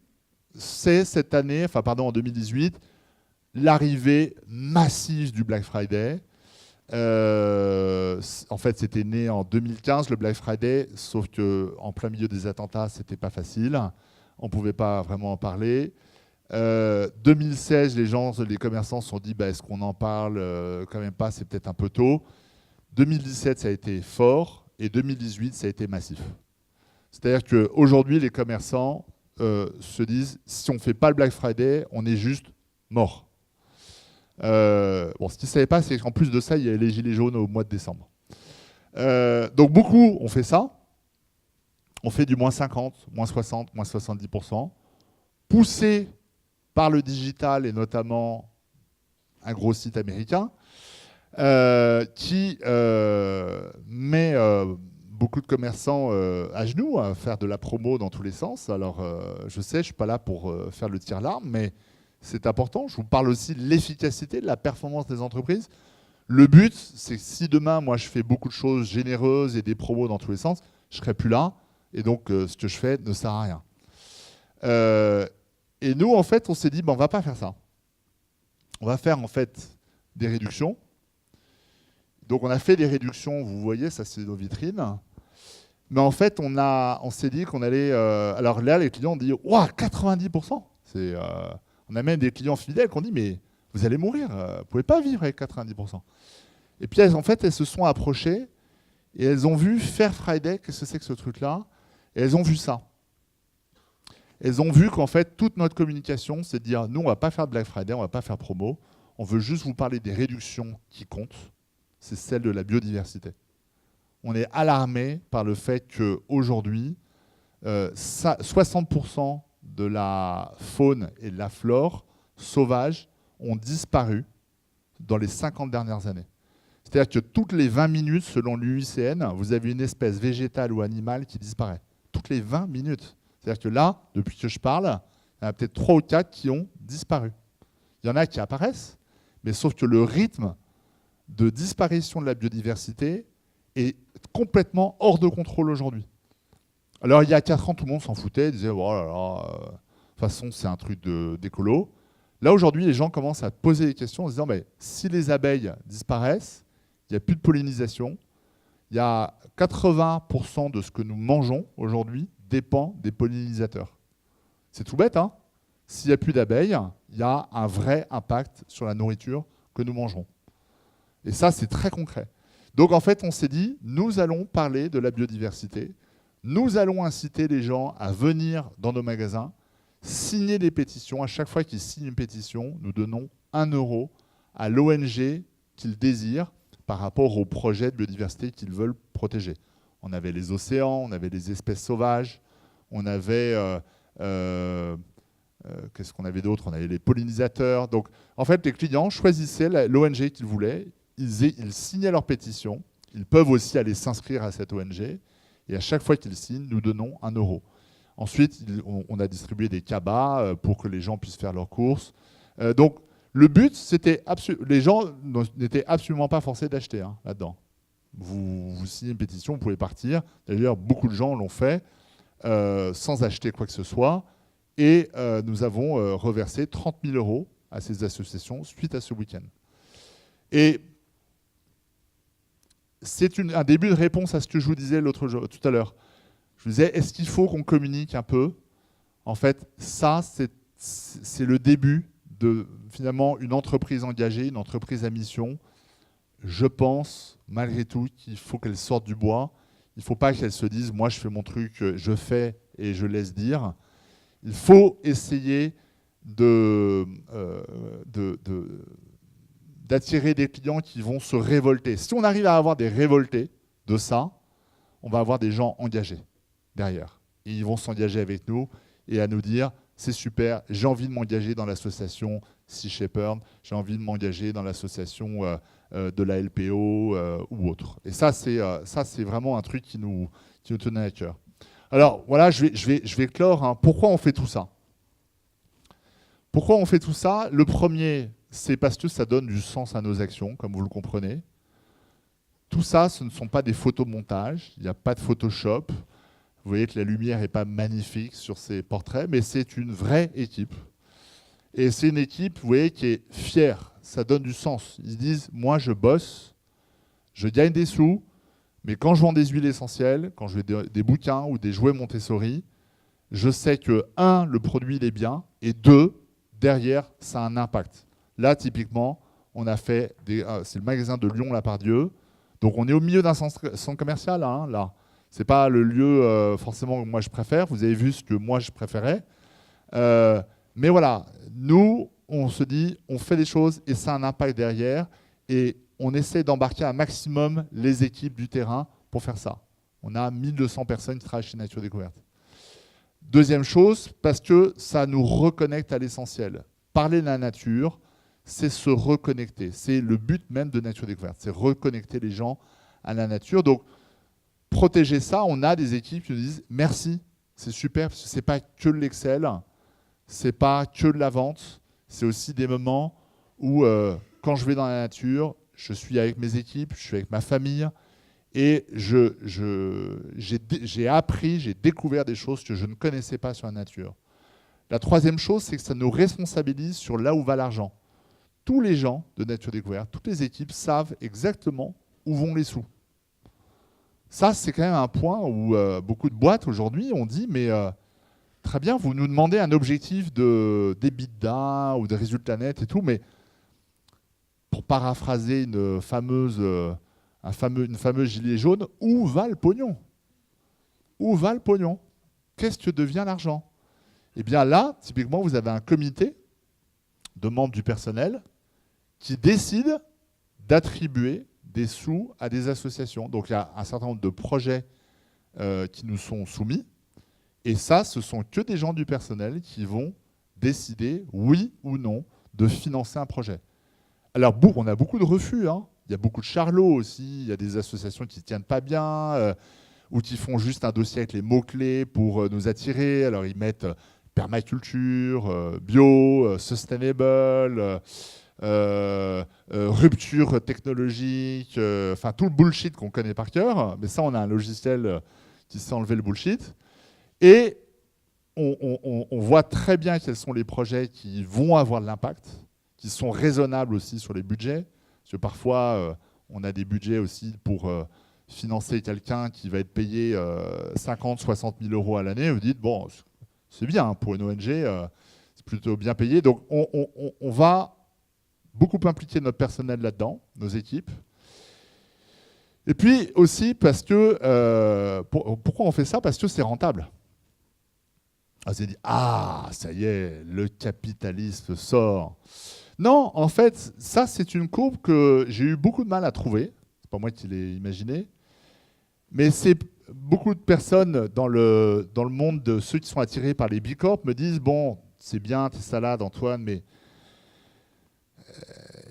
c'est cette année, en 2018, l'arrivée massive du Black Friday. En fait, c'était né en 2015, le Black Friday, sauf qu'en plein milieu des attentats, c'était pas facile. On ne pouvait pas vraiment en parler. 2016, les commerçants se sont dit, est-ce qu'on en parle quand même pas, c'est peut-être un peu tôt. 2017, ça a été fort, et 2018, ça a été massif. C'est-à-dire qu'aujourd'hui, les commerçants se disent, si on ne fait pas le Black Friday, on est juste mort. Ce qu'ils ne savaient pas, c'est qu'en plus de ça, il y a les gilets jaunes au mois de décembre. Donc beaucoup ont fait ça. On fait du moins 50, moins 60, moins 70%, poussé par le digital et notamment un gros site américain qui met beaucoup de commerçants à genoux à faire de la promo dans tous les sens. Alors, je sais, je ne suis pas là pour faire le tire-larme, mais c'est important. Je vous parle aussi de l'efficacité, de la performance des entreprises. Le but, c'est que si demain, moi, je fais beaucoup de choses généreuses et des promos dans tous les sens, je ne serai plus là. Et donc, ce que je fais ne sert à rien. Et nous, en fait, on s'est dit, on ne va pas faire ça. On va faire, en fait, des réductions. Donc, on a fait des réductions, vous voyez, ça, c'est nos vitrines. Mais en fait, on s'est dit qu'on allait... alors là, les clients ont dit, ouah, 90%. On a même des clients fidèles qui ont dit, mais vous allez mourir, vous ne pouvez pas vivre avec 90%. Et puis, en fait, elles se sont approchées et elles ont vu Fair Friday, qu'est-ce que c'est que ce truc-là? Et elles ont vu ça. Elles ont vu qu'en fait, toute notre communication, c'est de dire, nous, on ne va pas faire de Black Friday, on ne va pas faire promo, on veut juste vous parler des réductions qui comptent, c'est celle de la biodiversité. On est alarmé par le fait qu'aujourd'hui, 60% de la faune et de la flore sauvage ont disparu dans les 50 dernières années. C'est-à-dire que toutes les 20 minutes, selon l'UICN, vous avez une espèce végétale ou animale qui disparaît. Toutes les 20 minutes. C'est-à-dire que là, depuis que je parle, il y en a peut-être 3 ou 4 qui ont disparu. Il y en a qui apparaissent, mais sauf que le rythme de disparition de la biodiversité est complètement hors de contrôle aujourd'hui. Alors, il y a 4 ans, tout le monde s'en foutait, disait, oh là là, de toute façon, c'est un truc d'écolo. Là, aujourd'hui, les gens commencent à poser des questions en se disant, mais si les abeilles disparaissent, il n'y a plus de pollinisation, il y a 80% de ce que nous mangeons aujourd'hui dépend des pollinisateurs. C'est tout bête, hein? S'il n'y a plus d'abeilles, il y a un vrai impact sur la nourriture que nous mangerons. Et ça, c'est très concret. Donc, en fait, on s'est dit, nous allons parler de la biodiversité, nous allons inciter les gens à venir dans nos magasins, signer des pétitions. À chaque fois qu'ils signent une pétition, nous donnons 1 € à l'ONG qu'ils désirent par rapport au projet de biodiversité qu'ils veulent protéger. On avait les océans, on avait les espèces sauvages, on avait... qu'est-ce qu'on avait d'autre? On avait les pollinisateurs. Donc, en fait, les clients choisissaient l'ONG qu'ils voulaient, ils signaient leur pétition, ils peuvent aussi aller s'inscrire à cette ONG, et à chaque fois qu'ils signent, nous donnons 1 €. Ensuite, on a distribué des cabas pour que les gens puissent faire leurs courses. Donc, le but, c'était... Les gens n'étaient absolument pas forcés d'acheter là-dedans. Vous signez une pétition, vous pouvez partir. D'ailleurs, beaucoup de gens l'ont fait sans acheter quoi que ce soit. Et nous avons reversé 30 000 € à ces associations suite à ce week-end. Et c'est un début de réponse à ce que je vous disais tout à l'heure. Je vous disais, est-ce qu'il faut qu'on communique un peu? En fait, ça, c'est le début de, finalement, une entreprise engagée, une entreprise à mission. Je pense, malgré tout, qu'il faut qu'elle sorte du bois. Il ne faut pas qu'elle se dise, moi, je fais mon truc, je fais et je laisse dire. Il faut essayer d'attirer des clients qui vont se révolter. Si on arrive à avoir des révoltés de ça, on va avoir des gens engagés derrière. Et ils vont s'engager avec nous, et à nous dire c'est super, j'ai envie de m'engager dans l'association Sea Shepherd, j'ai envie de m'engager dans l'association de la LPO ou autre. Et ça, c'est vraiment un truc qui nous tenait à cœur. Alors voilà, je vais clore. Hein. Pourquoi on fait tout ça? Pourquoi on fait tout ça? Le premier, c'est parce que ça donne du sens à nos actions, comme vous le comprenez. Tout ça, ce ne sont pas des photomontages, il n'y a pas de Photoshop. Vous voyez que la lumière n'est pas magnifique sur ces portraits, mais c'est une vraie équipe. Et c'est une équipe, vous voyez, qui est fière. Ça donne du sens. Ils se disent, moi, je bosse, je gagne des sous, mais quand je vends des huiles essentielles, quand je vends des bouquins ou des jouets Montessori, je sais que, un, le produit, il est bien, et deux, derrière, ça a un impact. Là, typiquement, on a fait, c'est le magasin de Lyon-la-Part-Dieu, donc on est au milieu d'un centre commercial, hein, là. Ce n'est pas le lieu forcément que moi je préfère. Vous avez vu ce que moi je préférais. Mais voilà, nous, on se dit, on fait des choses et ça a un impact derrière. Et on essaie d'embarquer un maximum les équipes du terrain pour faire ça. On a 1200 personnes qui travaillent chez Nature Découverte. Deuxième chose, parce que ça nous reconnecte à l'essentiel. Parler de la nature, c'est se reconnecter. C'est le but même de Nature Découverte. C'est reconnecter les gens à la nature. Donc, protéger ça, on a des équipes qui nous disent merci, c'est super, parce que ce n'est pas que de l'Excel, ce n'est pas que de la vente, c'est aussi des moments où quand je vais dans la nature, je suis avec mes équipes, je suis avec ma famille, et j'ai appris, j'ai découvert des choses que je ne connaissais pas sur la nature. La troisième chose, c'est que ça nous responsabilise sur là où va l'argent. Tous les gens de Nature Découverte, toutes les équipes savent exactement où vont les sous. Ça, c'est quand même un point où beaucoup de boîtes aujourd'hui ont dit, mais très bien, vous nous demandez un objectif d'EBITDA ou de résultats nets et tout, mais pour paraphraser une fameuse gilet jaune, où va le pognon? Où va le pognon? Qu'est-ce que devient l'argent? Eh bien là, typiquement, vous avez un comité de membres du personnel qui décide d'attribuer des sous à des associations. Donc il y a un certain nombre de projets qui nous sont soumis. Et ça, ce sont que des gens du personnel qui vont décider, oui ou non, de financer un projet. Alors on a beaucoup de refus. Hein. Il y a beaucoup de charlots aussi. Il y a des associations qui ne tiennent pas bien ou qui font juste un dossier avec les mots-clés pour nous attirer. Alors ils mettent permaculture, bio, sustainable... rupture technologique, enfin tout le bullshit qu'on connaît par cœur, mais ça on a un logiciel qui sait enlever le bullshit, et on voit très bien quels sont les projets qui vont avoir de l'impact, qui sont raisonnables aussi sur les budgets, parce que parfois on a des budgets aussi pour financer quelqu'un qui va être payé 50, 60 000 euros à l'année, vous dites bon c'est bien hein, pour une ONG, c'est plutôt bien payé, donc on va beaucoup impliquer notre personnel là-dedans, nos équipes. Et puis aussi parce que, pourquoi on fait ça? Parce que c'est rentable. On s'est dit, ah, ça y est, le capitalisme sort. Non, en fait, ça c'est une courbe que j'ai eu beaucoup de mal à trouver. C'est pas moi qui l'ai imaginé. Mais c'est beaucoup de personnes dans le monde de ceux qui sont attirés par les B Corp me disent, bon, c'est bien tes salades, Antoine, mais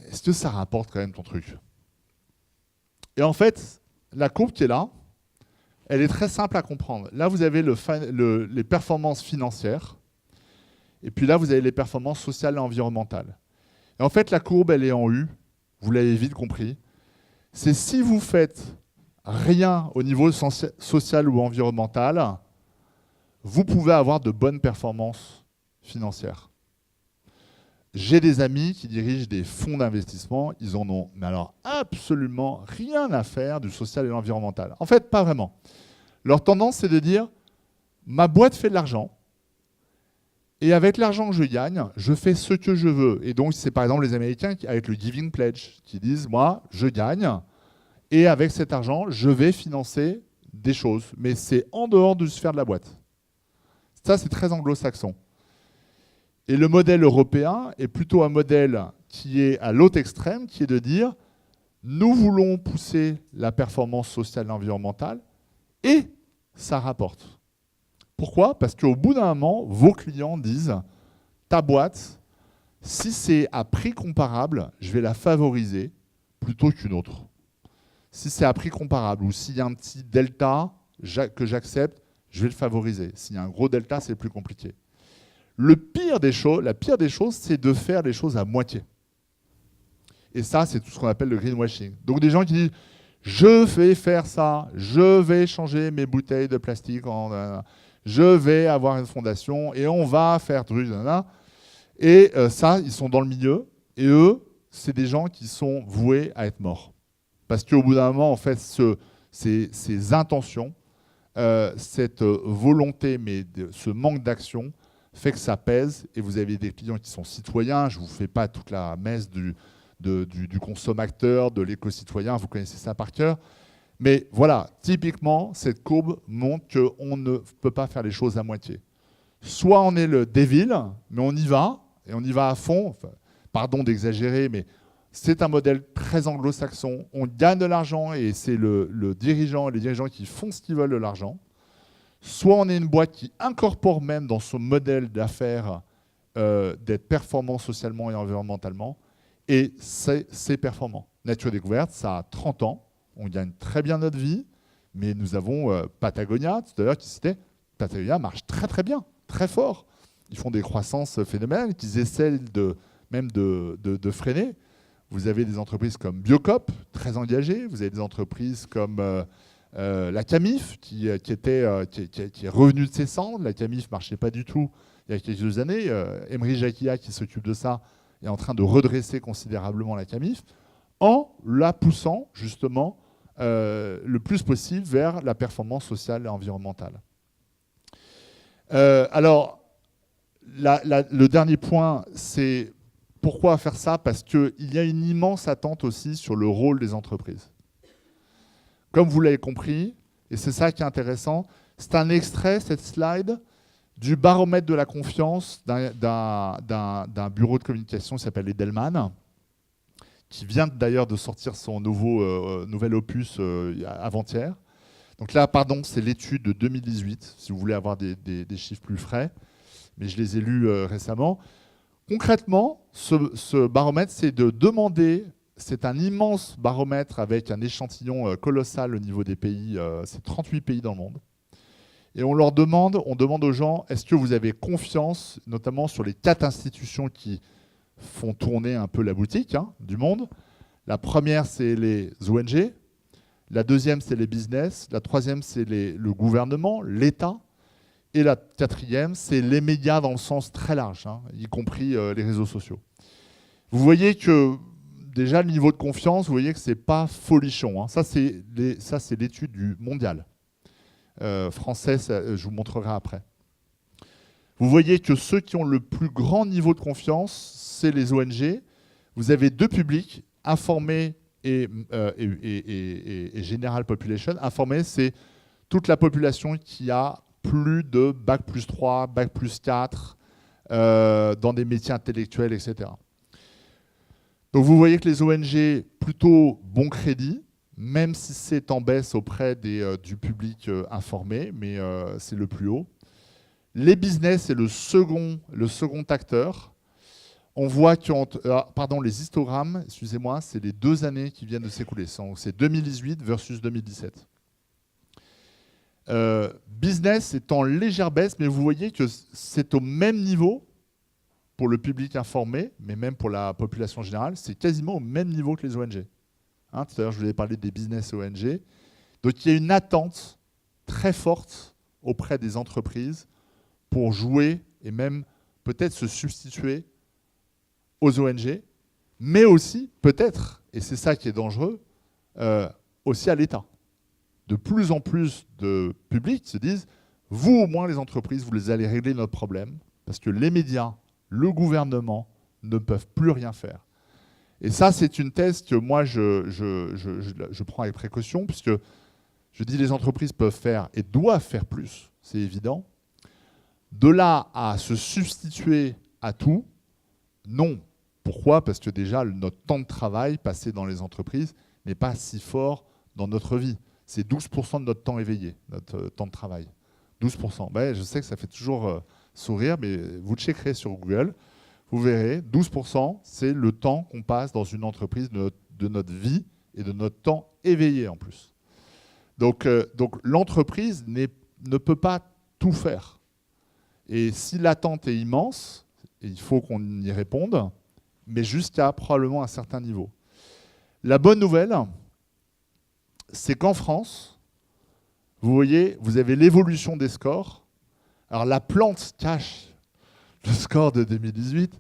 est-ce que ça rapporte quand même ton truc? Et en fait, la courbe qui est là, elle est très simple à comprendre. Là, vous avez les performances financières, et puis là, vous avez les performances sociales et environnementales. Et en fait, la courbe, elle est en U, vous l'avez vite compris. C'est si vous faites rien au niveau social ou environnemental, vous pouvez avoir de bonnes performances financières. J'ai des amis qui dirigent des fonds d'investissement, ils en ont mais alors absolument rien à faire du social et de l'environnemental. En fait, pas vraiment. Leur tendance, c'est de dire, ma boîte fait de l'argent, et avec l'argent que je gagne, je fais ce que je veux. Et donc, c'est par exemple les Américains avec le Giving Pledge, qui disent, moi, je gagne, et avec cet argent, je vais financer des choses. Mais c'est en dehors de la sphère de la boîte. Ça, c'est très anglo-saxon. Et le modèle européen est plutôt un modèle qui est à l'autre extrême, qui est de dire nous voulons pousser la performance sociale et environnementale et ça rapporte. Pourquoi? Parce qu'au bout d'un moment, vos clients disent, ta boîte, si c'est à prix comparable, je vais la favoriser plutôt qu'une autre. Si c'est à prix comparable ou s'il y a un petit delta que j'accepte, je vais le favoriser. S'il y a un gros delta, c'est plus compliqué. La pire des choses, c'est de faire les choses à moitié. Et ça, c'est tout ce qu'on appelle le greenwashing. Donc des gens qui disent, je vais faire ça, je vais changer mes bouteilles de plastique, je vais avoir une fondation et on va faire truc, et ça, ils sont dans le milieu. Et eux, c'est des gens qui sont voués à être morts. Parce qu'au bout d'un moment, en fait, ces intentions, cette volonté, mais ce manque d'action, fait que ça pèse. Et vous avez des clients qui sont citoyens. Je ne vous fais pas toute la messe du consommateur, de l'éco-citoyen. Vous connaissez ça par cœur. Mais voilà, typiquement, cette courbe montre qu'on ne peut pas faire les choses à moitié. Soit on est le devil, mais on y va, et on y va à fond. Enfin, pardon d'exagérer, mais c'est un modèle très anglo-saxon. On gagne de l'argent et c'est le dirigeant et les dirigeants qui font ce qu'ils veulent de l'argent. Soit on est une boîte qui incorpore même dans son modèle d'affaires d'être performant socialement et environnementalement. Et c'est performant. Nature Découverte, ça a 30 ans. On gagne très bien notre vie. Mais nous avons Patagonia, tout à l'heure, qui citait. Patagonia marche très très bien, très fort. Ils font des croissances phénoménales qu'ils essaient même de freiner. Vous avez des entreprises comme Biocop, très engagées. Vous avez des entreprises comme la Camif, qui est revenue de ses cendres. La Camif ne marchait pas du tout il y a quelques années. Emery Jacquia, qui s'occupe de ça, est en train de redresser considérablement la Camif, en la poussant justement le plus possible vers la performance sociale et environnementale. Alors, le dernier point, c'est pourquoi faire ça? Parce qu'il y a une immense attente aussi sur le rôle des entreprises. Comme vous l'avez compris, et c'est ça qui est intéressant, c'est un extrait, cette slide, du baromètre de la confiance d'un bureau de communication qui s'appelle Edelman, qui vient d'ailleurs de sortir son nouvel opus avant-hier. Donc là, pardon, c'est l'étude de 2018, si vous voulez avoir des chiffres plus frais, mais je les ai lus récemment. Concrètement, ce baromètre, c'est de demander, c'est un immense baromètre avec un échantillon colossal au niveau des pays, c'est 38 pays dans le monde. Et on demande aux gens, est-ce que vous avez confiance, notamment sur les 4 institutions qui font tourner un peu la boutique du monde. La première, c'est les ONG. La deuxième, c'est les business. La troisième, c'est le gouvernement, l'État. Et la quatrième, c'est les médias dans le sens très large, y compris les réseaux sociaux. Vous voyez que déjà, le niveau de confiance, vous voyez que ce n'est pas folichon. Ça, c'est l'étude du mondial. Français, je vous montrerai après. Vous voyez que ceux qui ont le plus grand niveau de confiance, c'est les ONG. Vous avez 2 publics, informés et General Population. Informés, c'est toute la population qui a plus de Bac+3, Bac+4, dans des métiers intellectuels, etc. Donc vous voyez que les ONG, plutôt bon crédit, même si c'est en baisse auprès du public informé, mais c'est le plus haut. Les business, c'est le second acteur. On voit les histogrammes, excusez-moi, c'est les 2 années qui viennent de s'écouler. C'est 2018 versus 2017. Business est en légère baisse, mais vous voyez que c'est au même niveau pour le public informé, mais même pour la population générale, c'est quasiment au même niveau que les ONG. Tout à l'heure, je vous ai parlé des business ONG. Donc, il y a une attente très forte auprès des entreprises pour jouer et même peut-être se substituer aux ONG, mais aussi peut-être, et c'est ça qui est dangereux, aussi à l'État. De plus en plus de publics se disent, vous au moins les entreprises, vous allez régler notre problème, parce que les médias, le gouvernement ne peuvent plus rien faire. Et ça, c'est une thèse que moi, je prends avec précaution, puisque je dis les entreprises peuvent faire et doivent faire plus, c'est évident. De là à se substituer à tout, non. Pourquoi? Parce que déjà, notre temps de travail passé dans les entreprises n'est pas si fort dans notre vie. C'est 12% de notre temps éveillé, notre temps de travail. 12%. Ben, je sais que ça fait toujours sourire, mais vous checkerez sur Google, vous verrez, 12%, c'est le temps qu'on passe dans une entreprise de notre vie et de notre temps éveillé en plus. Donc l'entreprise ne peut pas tout faire. Et si l'attente est immense, il faut qu'on y réponde, mais jusqu'à probablement un certain niveau. La bonne nouvelle, c'est qu'en France, vous voyez, vous avez l'évolution des scores. Alors la plante cache le score de 2018.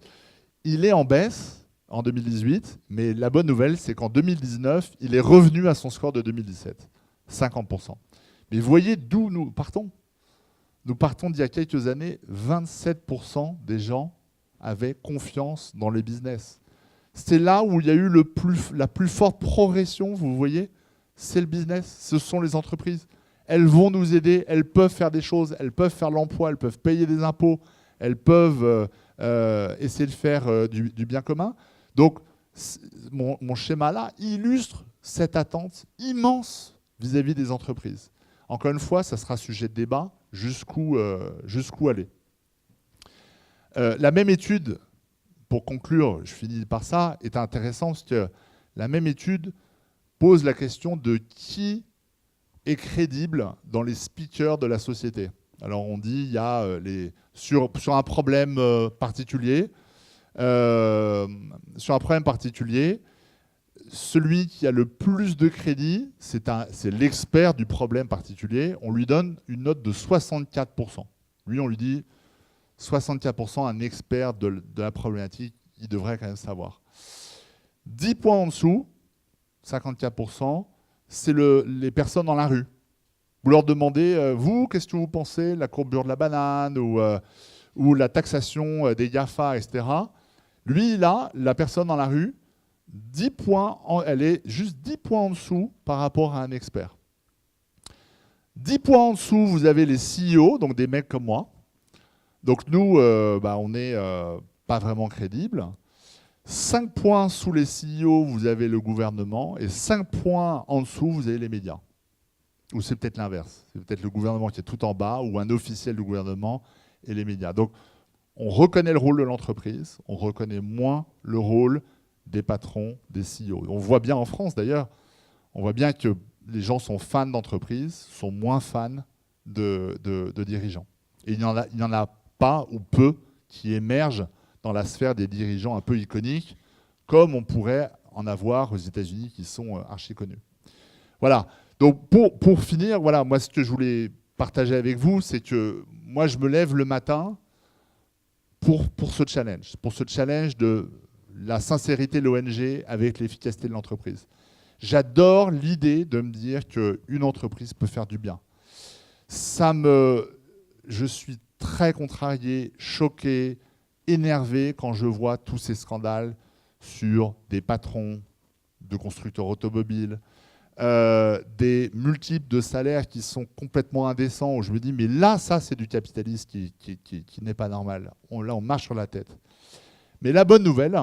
Il est en baisse en 2018, mais la bonne nouvelle, c'est qu'en 2019, il est revenu à son score de 2017, 50%. Mais vous voyez d'où nous partons. Nous partons d'il y a quelques années, 27% des gens avaient confiance dans les business. C'est là où il y a eu la plus forte progression, vous voyez, c'est le business, ce sont les entreprises. Elles vont nous aider, elles peuvent faire des choses, elles peuvent faire l'emploi, elles peuvent payer des impôts, elles peuvent essayer de faire du bien commun. Donc, mon schéma-là illustre cette attente immense vis-à-vis des entreprises. Encore une fois, ça sera sujet de débat, jusqu'où aller. La même étude, pour conclure, je finis par ça, est intéressante parce que la même étude pose la question de qui est crédible dans les speakers de la société. Alors on dit il y a sur un problème particulier, celui qui a le plus de crédit, c'est l'expert du problème particulier. On lui donne une note de 64%. Lui, on lui dit 64%, un expert de la problématique, il devrait quand même savoir. 10 points en dessous, 54%, c'est les personnes dans la rue. Vous leur demandez, vous, qu'est-ce que vous pensez, la courbure de la banane ou la taxation des GAFA, etc. Lui, là, la personne dans la rue, 10 points, elle est juste 10 points en dessous par rapport à un expert. 10 points en dessous, vous avez les CEO, donc des mecs comme moi. Donc nous, on n'est pas vraiment crédibles. 5 points sous les CEO, vous avez le gouvernement, et 5 points en dessous, vous avez les médias. Ou c'est peut-être l'inverse. C'est peut-être le gouvernement qui est tout en bas, ou un officiel du gouvernement et les médias. Donc on reconnaît le rôle de l'entreprise, on reconnaît moins le rôle des patrons, des CEO. On voit bien en France d'ailleurs, on voit bien que les gens sont fans d'entreprise, sont moins fans de dirigeants. Et il n'y en a pas ou peu qui émergent dans la sphère des dirigeants un peu iconiques, comme on pourrait en avoir aux États-Unis qui sont archi connus. Voilà. Donc pour finir, voilà, moi ce que je voulais partager avec vous, c'est que moi je me lève le matin pour ce challenge de la sincérité de l'ONG avec l'efficacité de l'entreprise. J'adore l'idée de me dire qu'une entreprise peut faire du bien. Je suis très contrarié, choqué, énervé quand je vois tous ces scandales sur des patrons de constructeurs automobiles, des multiples de salaires qui sont complètement indécents, où je me dis, mais là, ça, c'est du capitalisme qui n'est pas normal. Là, on marche sur la tête. Mais la bonne nouvelle,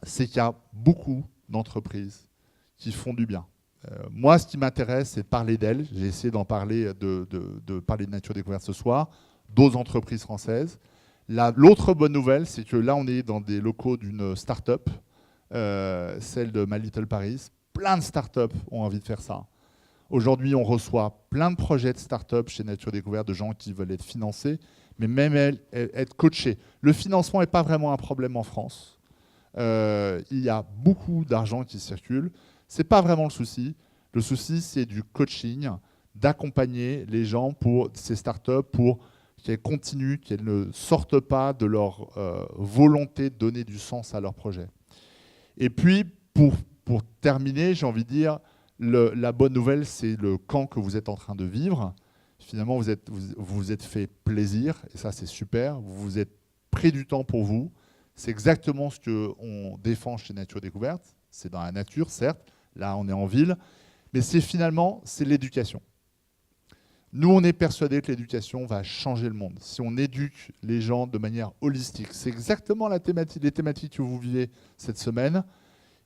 c'est qu'il y a beaucoup d'entreprises qui font du bien. Moi, ce qui m'intéresse, c'est de parler d'elles. J'ai essayé d'en parler, de parler de Nature Découverte ce soir, d'autres entreprises françaises. L'autre bonne nouvelle, c'est que là, on est dans des locaux d'une start-up, celle de My Little Paris. Plein de start-up ont envie de faire ça. Aujourd'hui, on reçoit plein de projets de start-up chez Nature Découverte, de gens qui veulent être financés, mais même être coachés. Le financement n'est pas vraiment un problème en France. Il y a beaucoup d'argent qui circule. Ce n'est pas vraiment le souci. Le souci, c'est du coaching, d'accompagner les gens pour ces start-up pour qu'elles continuent, qu'elles ne sortent pas de leur volonté de donner du sens à leur projet. Et puis, pour terminer, j'ai envie de dire, la bonne nouvelle, c'est le camp que vous êtes en train de vivre. Finalement, vous vous êtes fait plaisir, et ça, c'est super. Vous vous êtes pris du temps pour vous. C'est exactement ce qu'on défend chez Nature Découverte. C'est dans la nature, certes. Là, on est en ville. Mais c'est l'éducation. Nous, on est persuadés que l'éducation va changer le monde. Si on éduque les gens de manière holistique, c'est exactement les thématiques que vous vivez cette semaine,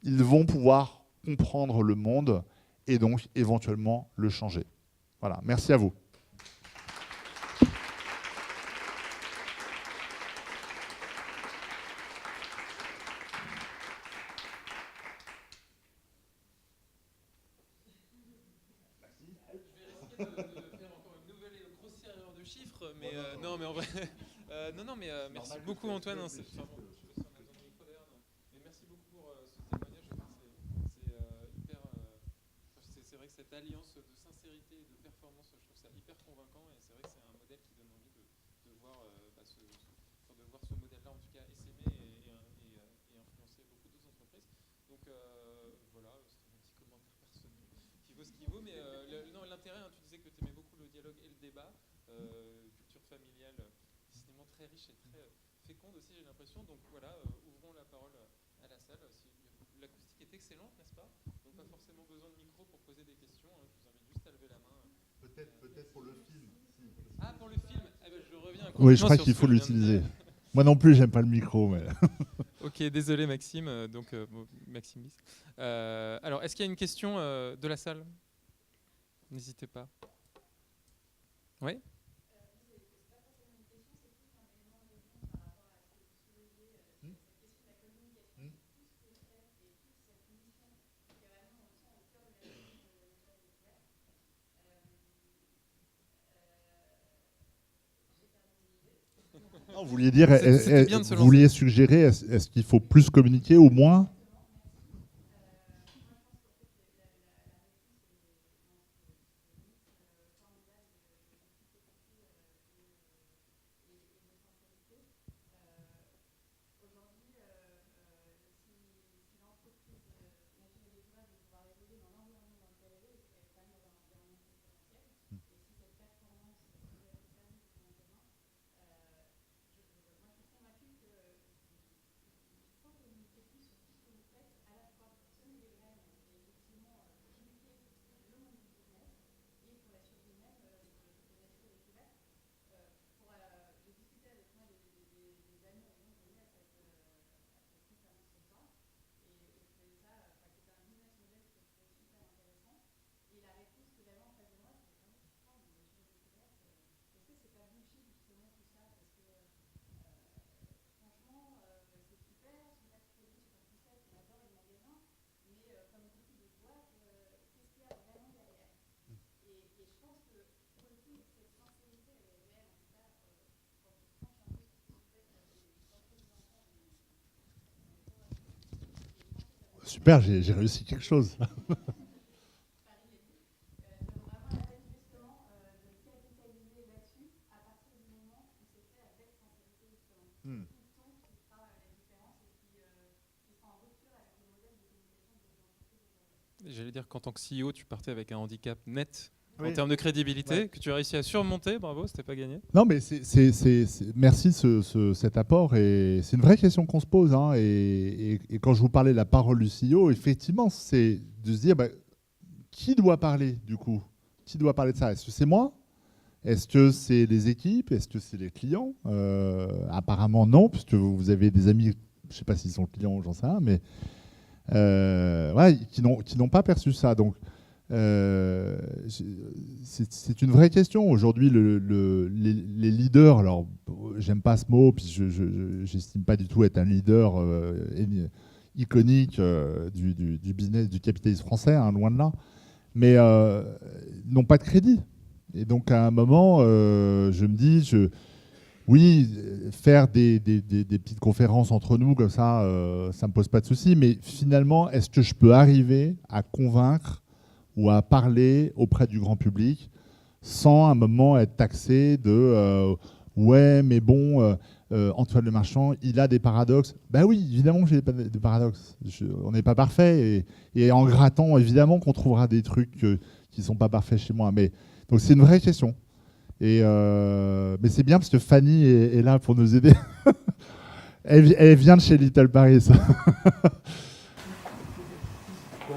ils vont pouvoir comprendre le monde et donc éventuellement le changer. Voilà, merci à vous. titre, mais non, mais en vrai, non, mais merci beaucoup Antoine. Hein, c'est, enfin, bon, je sais pas si on a besoin de micro d'ailleurs, mais merci beaucoup pour ce témoignage. Je pense que c'est hyper. C'est vrai que cette alliance de sincérité et de performance, je trouve ça hyper convaincant, et c'est vrai que c'est un modèle qui donne envie de voir, de voir ce modèle-là en tout cas essaimer et influencer beaucoup d'autres entreprises. Donc voilà, c'était mon petit commentaire personnel qui vaut ce qu'il vaut, mais non, l'intérêt, hein, tu disais que tu aimais beaucoup le dialogue et le débat, culture familiale décidément très riche et très féconde aussi, j'ai l'impression. Donc voilà, ouvrons la parole à la salle. L'acoustique est excellente, n'est-ce pas? Donc pas forcément besoin de micro pour poser des questions, hein. Je vous invite juste à lever la main. Peut-être pour le film. Ah, pour le film, eh ben, je reviens. Oui, je crois qu'il faut l'utiliser. Moi non plus, j'aime pas le micro. Mais... Ok, désolé Maxime. Maxime Bis. Alors, est-ce qu'il y a une question de la salle? N'hésitez pas. Oui. Non, vous vouliez dire, vous vouliez suggérer, est-ce qu'il faut plus communiquer ou moins? Super, j'ai réussi quelque chose. J'allais dire qu'en tant que CEO, tu partais avec un handicap net Oui. en termes de crédibilité, Ouais. que tu as réussi à surmonter. Bravo, c'était pas gagné. Non, mais merci cet apport. Et c'est une vraie question qu'on se pose. Hein, et quand je vous parlais de la parole du CEO, effectivement, c'est de se dire, qui doit parler du coup? Qui doit parler de ça? Est-ce que c'est moi? Est-ce que c'est les équipes? Est-ce que c'est les clients? Apparemment non, puisque vous avez des amis, je ne sais pas s'ils sont clients, j'en sais rien, mais qui n'ont pas perçu ça. Donc, c'est une vraie question. Aujourd'hui, les leaders, alors j'aime pas ce mot, puis je n'estime pas du tout être un leader iconique du business, du capitalisme français, hein, loin de là, mais n'ont pas de crédit. Et donc à un moment, je me dis, oui, faire des petites conférences entre nous, comme ça ne me pose pas de souci, mais finalement, est-ce que je peux arriver à convaincre ou à parler auprès du grand public sans à un moment être taxé de ouais, mais bon, Antoine Lemarchand, il a des paradoxes. Ben oui, évidemment que j'ai des paradoxes. On n'est pas parfait, et en grattant, évidemment qu'on trouvera des trucs qui ne sont pas parfaits chez moi. Mais, donc c'est une vraie question. Mais c'est bien parce que Fanny est là pour nous aider. elle vient de chez Little Paris. Moi,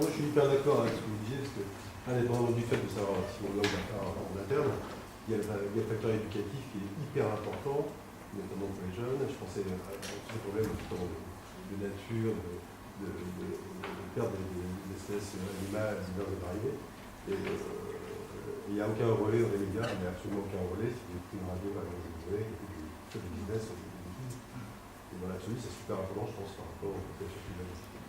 je suis hyper d'accord avec ce que vous disiez, parce que, indépendamment du fait de savoir si on l'a en interne, il y a le facteur éducatif qui est hyper important, notamment pour les jeunes. Je pensais à tous ces problèmes de nature, de perte des espèces animales diverses et variées. Et il n'y a aucun relais dans les médias, il n'y a absolument aucun relais. Si vous écoutez une radio, par exemple, vous pouvez, et puis vous faites du business, et dans l'absolu, c'est super important, je pense, par rapport aux populations plus.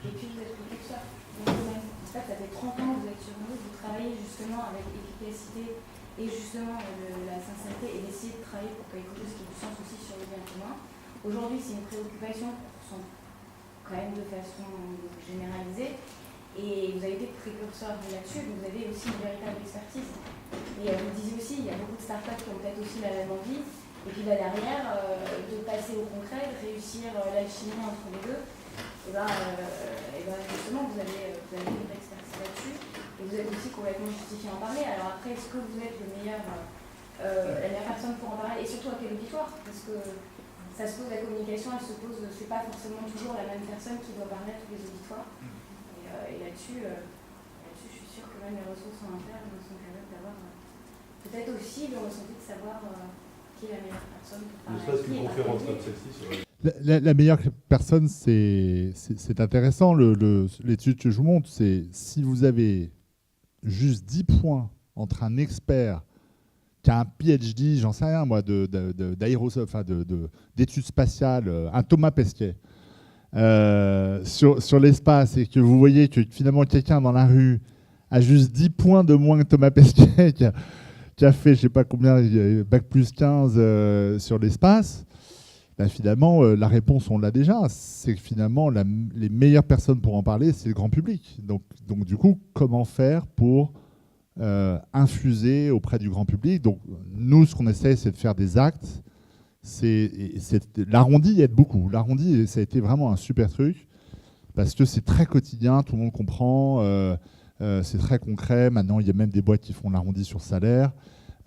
Et puis vous êtes producteur vous-même. En fait, ça fait 30 ans que vous êtes sur nous, vous travaillez justement avec efficacité et justement la sincérité et d'essayer de travailler pour quelque chose qui ait du sens aussi sur le bien commun. Aujourd'hui, c'est une préoccupation quand même de façon généralisée, et vous avez été précurseur là-dessus, vous avez aussi une véritable expertise. Et vous disiez aussi, il y a beaucoup de startups qui ont peut-être aussi la même envie, et puis derrière, de passer au concret, de réussir l'alchimie entre les deux, et justement, vous avez une vraie expertise là-dessus, et vous êtes aussi complètement justifié à en parler. Alors après, est-ce que vous êtes la meilleure personne pour en parler, et surtout à quel auditoire? Parce que ça se pose, la communication, elle se pose, c'est pas forcément toujours la même personne qui doit parler à tous les auditoires. Et là-dessus, je suis sûre que même les ressources en interne sont capables d'avoir peut-être aussi le ressenti de savoir qui est la meilleure personne pour parler. Ne serait-ce qu'une conférence comme celle-ci. La meilleure personne, c'est intéressant. L'étude que je vous montre, c'est si vous avez juste 10 points entre un expert qui a un PhD, j'en sais rien moi, d'études spatiales, un Thomas Pesquet, sur l'espace, et que vous voyez que finalement quelqu'un dans la rue a juste 10 points de moins que Thomas Pesquet, qui a fait je ne sais pas combien, bac plus 15 sur l'espace, ben finalement la réponse on l'a déjà, c'est que finalement les meilleures personnes pour en parler, c'est le grand public. Donc du coup, comment faire pour infuser auprès du grand public? Donc nous, ce qu'on essaie, c'est de faire des actes. L'arrondi aide beaucoup. L'arrondi, ça a été vraiment un super truc parce que c'est très quotidien, tout le monde comprend, c'est très concret. Maintenant, il y a même des boîtes qui font l'arrondi sur salaire.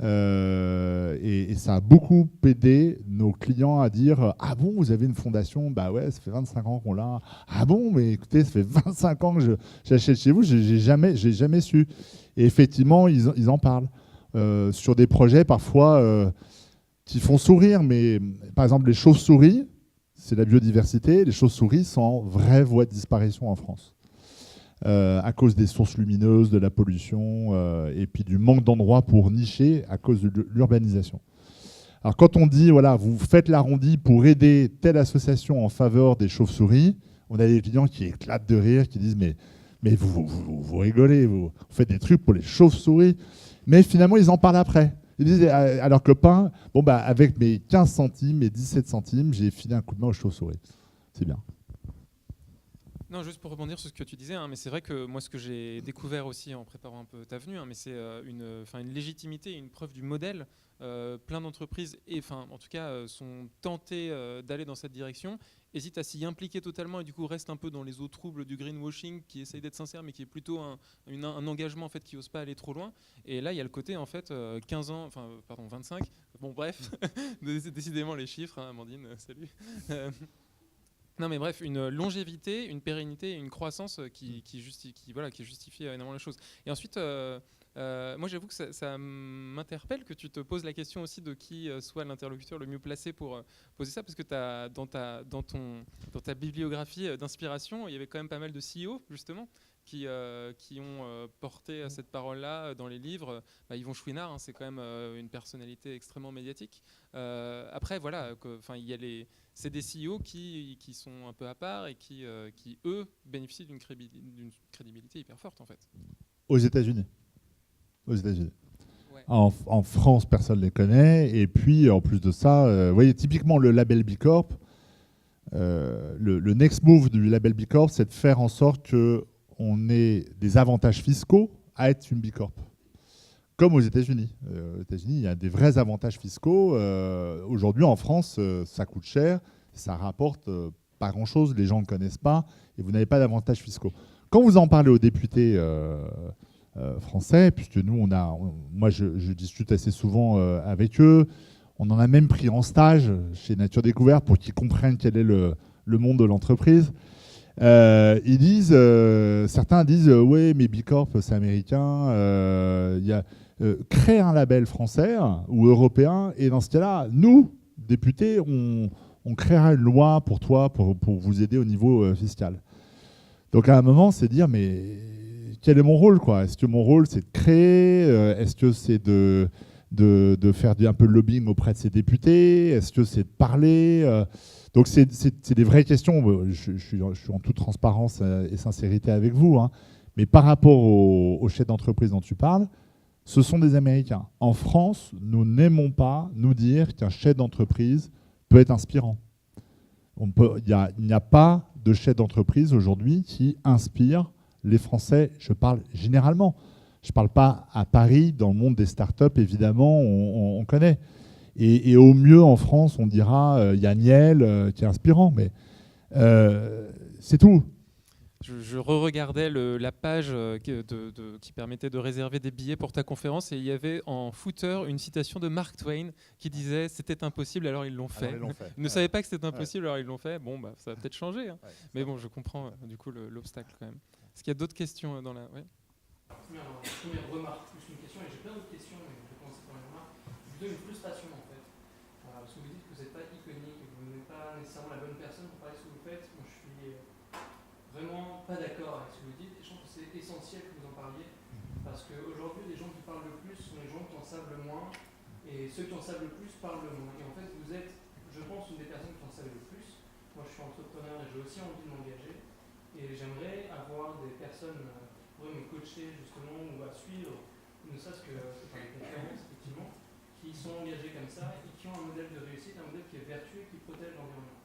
Et ça a beaucoup aidé nos clients à dire « Ah bon, vous avez une fondation? Bah ouais, ça fait 25 ans qu'on l'a. Ah bon, mais écoutez, ça fait 25 ans que j'achète chez vous, j'ai jamais su. » Et effectivement, ils en parlent. Sur des projets parfois qui font sourire, mais par exemple, les chauves-souris, c'est la biodiversité, les chauves-souris sont en vraie voie de disparition en France. À cause des sources lumineuses, de la pollution, et puis du manque d'endroits pour nicher à cause de l'urbanisation. Alors quand on dit, voilà, vous faites l'arrondi pour aider telle association en faveur des chauves-souris, on a des clients qui éclatent de rire, qui disent mais vous rigolez, vous faites des trucs pour les chauves-souris. Mais finalement, ils en parlent après. Ils disent à leurs copains, bon, bah, avec mes 15 centimes, mes 17 centimes, j'ai filé un coup de main aux chauves-souris. C'est bien. Non, juste pour rebondir sur ce que tu disais, mais c'est vrai que moi, ce que j'ai découvert aussi en préparant un peu ta venue, mais c'est une légitimité, une preuve du modèle. Plein d'entreprises, en tout cas, sont tentées d'aller dans cette direction, hésitent à s'y impliquer totalement et du coup restent un peu dans les eaux troubles du greenwashing, qui essaye d'être sincère, mais qui est plutôt un engagement en fait, qui n'ose pas aller trop loin. Et là, il y a le côté, en fait, 25, bon bref, décidément les chiffres, Amandine, salut. Non mais bref, une longévité, une pérennité, une croissance qui justifie énormément la chose. Et ensuite, moi j'avoue que ça m'interpelle que tu te poses la question aussi de qui soit l'interlocuteur le mieux placé pour poser ça, parce que dans ta bibliographie d'inspiration, il y avait quand même pas mal de CEO justement qui ont porté cette parole-là dans les livres. Yvon Chouinard, c'est quand même une personnalité extrêmement médiatique. Après, voilà, il y a c'est des CEO qui sont un peu à part et qui eux, bénéficient d'une crédibilité hyper forte, en fait. Aux États-Unis. Ouais. En France, personne ne les connaît. Et puis, en plus de ça, vous voyez, typiquement, le label B Corp, le next move du label B Corp, c'est de faire en sorte qu'on ait des avantages fiscaux à être une B Corp. Comme aux États-Unis. Aux États-Unis, il y a des vrais avantages fiscaux. Aujourd'hui, en France, ça coûte cher, ça rapporte pas grand-chose, les gens ne connaissent pas, et vous n'avez pas d'avantages fiscaux. Quand vous en parlez aux députés français, puisque nous, moi, je discute assez souvent avec eux, on en a même pris en stage chez Nature Découverte pour qu'ils comprennent quel est le monde de l'entreprise. Ils disent, certains disent, oui, mais B Corp, c'est américain. Créer un label français ou européen, et dans ce cas-là, nous, députés, on créera une loi pour toi, pour vous aider au niveau fiscal. Donc à un moment, c'est dire, mais quel est mon rôle, quoi? Est-ce que mon rôle, c'est de créer? Est-ce que c'est de faire un peu de lobbying auprès de ces députés? Est-ce que c'est de parler? Donc c'est des vraies questions. Je suis en toute transparence et sincérité avec vous. Mais par rapport au chef d'entreprise dont tu parles, Ce sont des Américains. En France, nous n'aimons pas nous dire qu'un chef d'entreprise peut être inspirant. Il n'y a pas de chef d'entreprise aujourd'hui qui inspire les Français. Je parle généralement. Je ne parle pas à Paris, dans le monde des startups, évidemment, on connaît. Et au mieux, en France, on dira Yaniel, qui est inspirant, mais c'est tout. Je re-regardais la page qui permettait de réserver des billets pour ta conférence et il y avait en footer une citation de Mark Twain qui disait « C'était impossible, alors ils l'ont fait ». Ils ne savaient pas que c'était impossible, alors ils l'ont fait. Bon, bah, ça va peut-être changer. Hein. Mais bon, je comprends du coup l'obstacle quand même. Est-ce qu'il y a d'autres questions dans la... Ouais. Première remarque, plus une question, et j'ai plein d'autres questions, mais je vais commencer par une remarque. Plutôt une frustration en fait. Parce que vous dites que vous n'êtes pas iconique, que vous n'êtes pas nécessairement la bonne personne pour parler de ce que vous faites. Moi, je suis vraiment pas d'accord avec ce que vous dites, et je pense que c'est essentiel que vous en parliez, parce qu'aujourd'hui, les gens qui parlent le plus sont les gens qui en savent le moins, et ceux qui en savent le plus parlent le moins. Et en fait, vous êtes, je pense, une des personnes qui en savent le plus. Moi, je suis entrepreneur et j'ai aussi envie de m'engager, et j'aimerais avoir des personnes pour me coacher justement ou à suivre, ne serait-ce que par les conférences, effectivement, qui sont engagés comme ça et qui ont un modèle de réussite, un modèle qui est vertueux et qui protège l'environnement.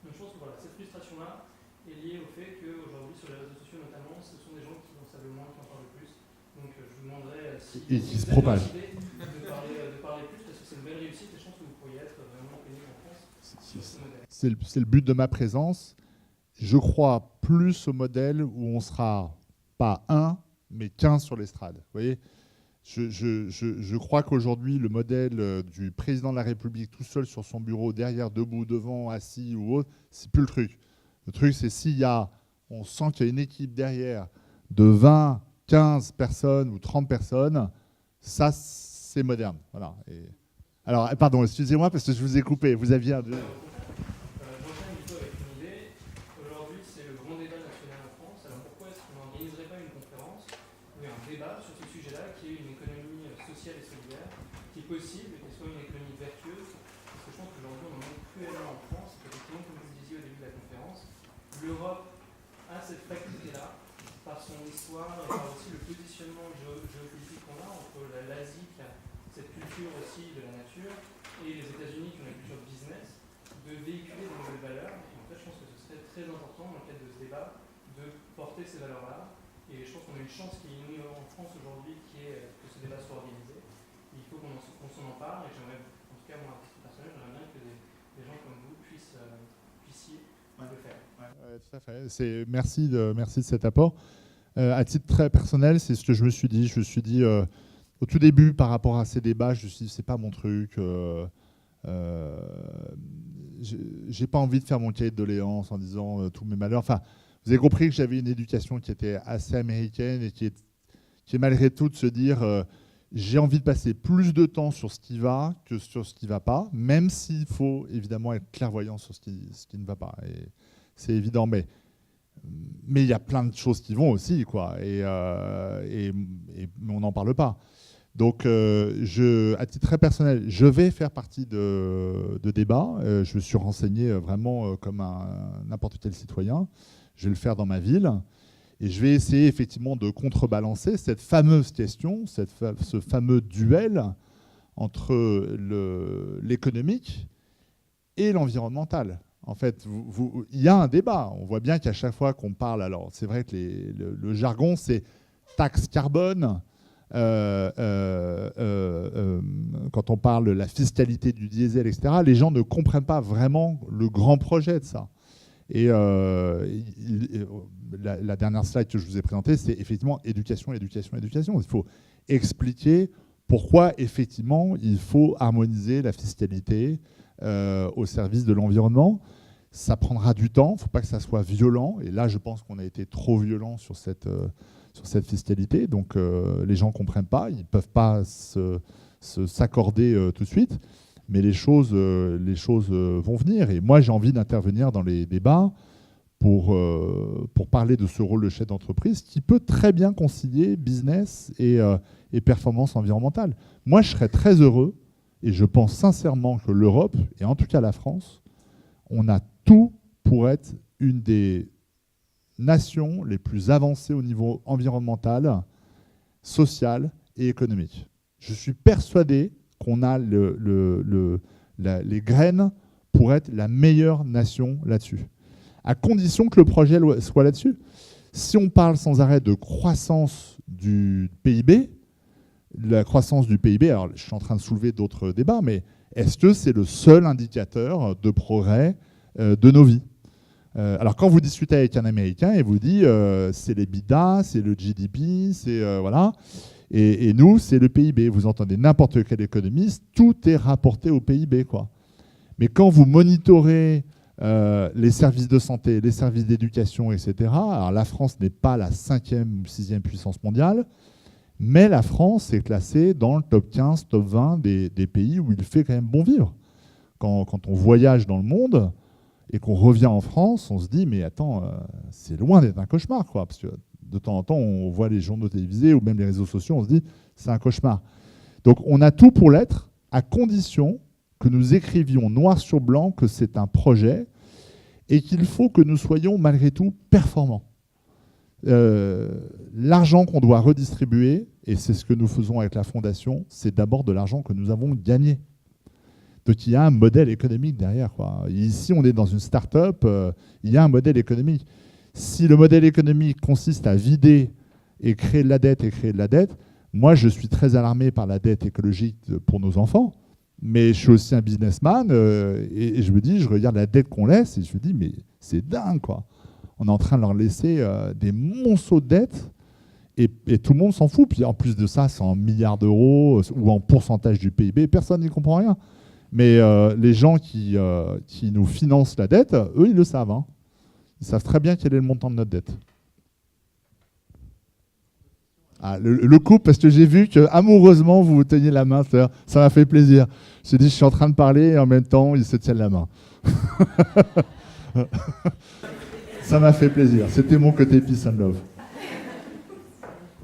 Donc je pense que voilà, cette frustration-là est liée au fait qu'aujourd'hui, sur les réseaux sociaux notamment, ce sont des gens qui en savent le moins, qui en parlent le plus. Donc je vous demanderais si et qui se propagent. De parler plus, parce que c'est une belle réussite et je pense que vous pourriez être vraiment pénible en France sur ce modèle. C'est le but de ma présence. Je crois plus au modèle où on sera pas 1, mais 15 sur l'estrade. Vous voyez, je crois qu'aujourd'hui, le modèle du président de la République tout seul sur son bureau, derrière, debout, devant, assis ou autre, c'est plus le truc. Le truc, c'est on sent qu'il y a une équipe derrière de 20, 15 personnes ou 30 personnes, ça, c'est moderne. Voilà. Alors, pardon, excusez-moi parce que je vous ai coupé. Vous aviez un... possible et qu'elle soit une économie vertueuse, parce que je pense qu'aujourd'hui on en manque cruellement en France, et effectivement comme vous le disiez au début de la conférence, l'Europe a cette faculté-là, par son histoire et par aussi le positionnement géopolitique qu'on a entre l'Asie qui a cette culture aussi de la nature et les États-Unis qui ont la culture business, de véhiculer de nouvelles valeurs. Et en fait je pense que ce serait très important dans le cadre de ce débat de porter ces valeurs-là, et je pense qu'on a une chance qui est inouïe en France aujourd'hui qui est que ce débat soit organisé. Il faut qu'on s'en empare, et j'aimerais, en tout cas moi, à titre personnel, j'aimerais bien que des gens comme vous puissiez le faire. Ouais, tout à fait. Merci de cet apport. À titre très personnel, c'est ce que je me suis dit. Je me suis dit, au tout début, par rapport à ces débats, je me suis dit, c'est pas mon truc. J'ai pas envie de faire mon cahier de doléances en disant tous mes malheurs. Enfin, vous avez compris que j'avais une éducation qui était assez américaine et qui est malgré tout de se dire... j'ai envie de passer plus de temps sur ce qui va que sur ce qui ne va pas, même s'il faut évidemment être clairvoyant sur ce qui ne va pas. Et c'est évident, mais il y a plein de choses qui vont aussi, quoi. Mais on n'en parle pas. Donc, à titre très personnel, je vais faire partie de débats. Je me suis renseigné vraiment comme n'importe quel citoyen. Je vais le faire dans ma ville. Et je vais essayer effectivement de contrebalancer cette fameuse question, ce fameux duel entre l'économique et l'environnemental. En fait, il y a un débat. On voit bien qu'à chaque fois qu'on parle, alors c'est vrai que le jargon, c'est taxe carbone. Quand on parle de la fiscalité du diesel, etc., les gens ne comprennent pas vraiment le grand projet de ça. Et la dernière slide que je vous ai présentée, c'est effectivement éducation, éducation, éducation. Il faut expliquer pourquoi effectivement il faut harmoniser la fiscalité au service de l'environnement. Ça prendra du temps, il ne faut pas que ça soit violent. Et là, je pense qu'on a été trop violent sur cette fiscalité. Donc les gens ne comprennent pas, ils ne peuvent pas s'accorder tout de suite. Mais les choses vont venir. Et moi, j'ai envie d'intervenir dans les débats pour parler de ce rôle de chef d'entreprise qui peut très bien concilier business et performance environnementale. Moi, je serais très heureux, et je pense sincèrement que l'Europe, et en tout cas la France, on a tout pour être une des nations les plus avancées au niveau environnemental, social et économique. Je suis persuadé qu'on a les graines pour être la meilleure nation là-dessus, à condition que le projet soit là-dessus. Si on parle sans arrêt de croissance du PIB, la croissance du PIB, alors je suis en train de soulever d'autres débats, mais est-ce que c'est le seul indicateur de progrès de nos vies ? Alors quand vous discutez avec un Américain, il vous dit c'est l'EBITDA, c'est le GDP, c'est voilà, et nous c'est le PIB. Vous entendez n'importe quel économiste, tout est rapporté au PIB, quoi. Mais quand vous monitorez les services de santé, les services d'éducation, etc., alors la France n'est pas la 5e ou 6e puissance mondiale, mais la France est classée dans le top 15, top 20 des pays où il fait quand même bon vivre. Quand on voyage dans le monde et qu'on revient en France, on se dit mais attends, c'est loin d'être un cauchemar, quoi, parce que de temps en temps, on voit les journaux télévisés ou même les réseaux sociaux, on se dit c'est un cauchemar. Donc on a tout pour l'être, à condition que nous écrivions noir sur blanc que c'est un projet et qu'il faut que nous soyons malgré tout performants. L'argent qu'on doit redistribuer, et c'est ce que nous faisons avec la Fondation, c'est d'abord de l'argent que nous avons gagné. Donc il y a un modèle économique derrière, quoi. Ici, on est dans une start-up, il y a un modèle économique. Si le modèle économique consiste à vider et créer de la dette, moi je suis très alarmé par la dette écologique pour nos enfants, mais je suis aussi un businessman et je me dis, je regarde la dette qu'on laisse et je me dis, mais c'est dingue, quoi. On est en train de leur laisser des monceaux de dettes et tout le monde s'en fout. Puis en plus de ça, c'est en milliards d'euros ou en pourcentage du PIB, personne n'y comprend rien. Mais les gens qui nous financent la dette, eux, ils le savent, hein. Ils savent très bien quel est le montant de notre dette. Ah, le couple, parce que j'ai vu que amoureusement vous vous teniez la main, ça m'a fait plaisir. J'ai dit, je suis en train de parler et en même temps, ils se tiennent la main. Ça m'a fait plaisir. C'était mon côté peace and love.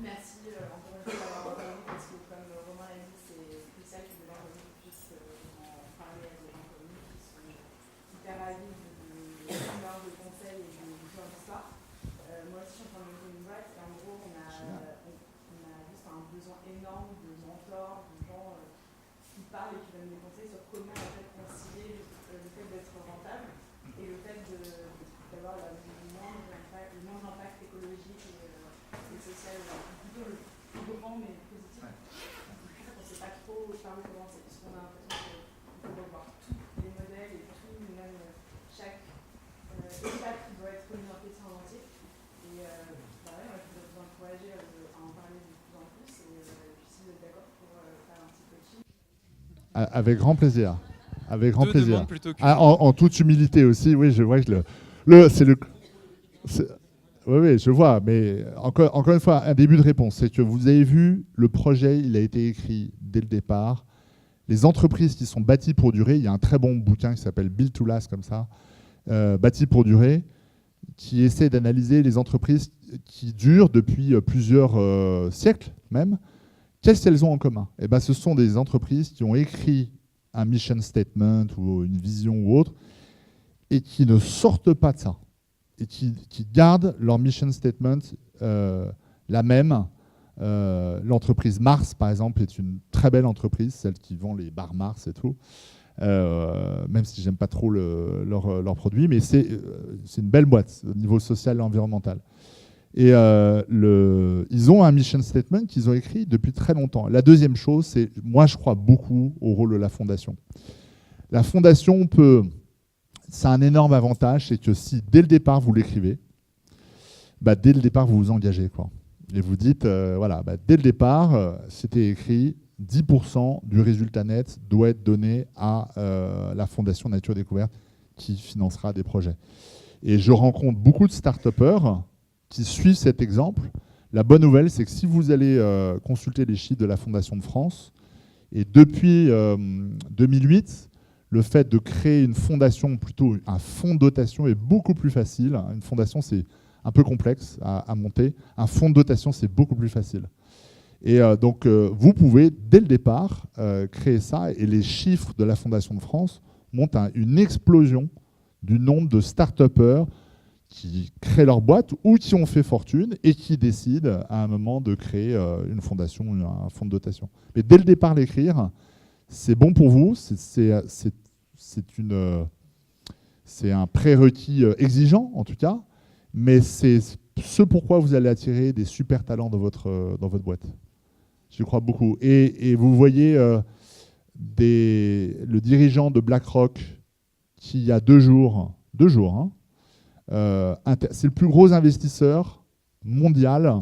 Merci encore une fois d'avoir parlé parce que comme Romain l'a dit, c'est spécial que les gens puissent en parler à des gens comme nous qui sont hyper avides de l'histoire, de conseils et de l'histoire d'histoire. Moi aussi, je suis en train de monter une boîte et en gros, on a juste un besoin énorme de mentors, de gens qui parlent et qui donnent des conseils sur comment en fait concilier le fait d'être rentable et le fait d'avoir le moins d'impact écologique et social, plutôt le plus grand mais positif. On ne sait pas trop par où commencer, parce qu'on a l'impression qu'il faut revoir tous les modèles et tout, même chaque étape qui doit être remise en question en entier. Et moi je voudrais vous encourager à en parler de plus en plus et puis si vous êtes d'accord pour faire un petit coaching. Avec grand plaisir. Avec grand Deux plaisir. demandes plutôt que En toute humilité aussi, oui, je vois que oui, je vois, mais encore une fois, un début de réponse, c'est que vous avez vu, le projet, il a été écrit dès le départ. Les entreprises qui sont bâties pour durer, il y a un très bon bouquin qui s'appelle Build to Last, comme ça, bâties pour durer, qui essaie d'analyser les entreprises qui durent depuis plusieurs siècles même. Qu'est-ce qu'elles ont en commun ? Eh ben, ce sont des entreprises qui ont écrit un mission statement ou une vision ou autre, et qui ne sortent pas de ça, et qui gardent leur mission statement la même. L'entreprise Mars, par exemple, est une très belle entreprise, celle qui vend les bars Mars et tout, même si j'aime pas trop leurs produits, mais c'est une belle boîte au niveau social et environnemental. Et ils ont un mission statement qu'ils ont écrit depuis très longtemps. La deuxième chose, c'est, moi je crois beaucoup au rôle de la fondation. La fondation ça a un énorme avantage, c'est que si dès le départ vous l'écrivez, dès le départ vous vous engagez, quoi. Et vous dites, dès le départ, c'était écrit, 10% du résultat net doit être donné à la Fondation Nature Découverte qui financera des projets. Et je rencontre beaucoup de start-upers qui suivent cet exemple. La bonne nouvelle, c'est que si vous allez consulter les chiffres de la Fondation de France, et depuis 2008, le fait de créer une fondation, plutôt un fonds de dotation, est beaucoup plus facile. Une fondation, c'est un peu complexe à monter. Un fonds de dotation, c'est beaucoup plus facile. Et donc, vous pouvez, dès le départ, créer ça. Et les chiffres de la Fondation de France montrent une explosion du nombre de start-upers qui créent leur boîte ou qui ont fait fortune et qui décident à un moment de créer une fondation, un fonds de dotation. Mais dès le départ, l'écrire, c'est bon pour vous, c'est un prérequis exigeant en tout cas, mais c'est ce pourquoi vous allez attirer des super talents dans votre boîte. J'y crois beaucoup. Et vous voyez le dirigeant de BlackRock qui, il y a 2 jours, c'est le plus gros investisseur mondial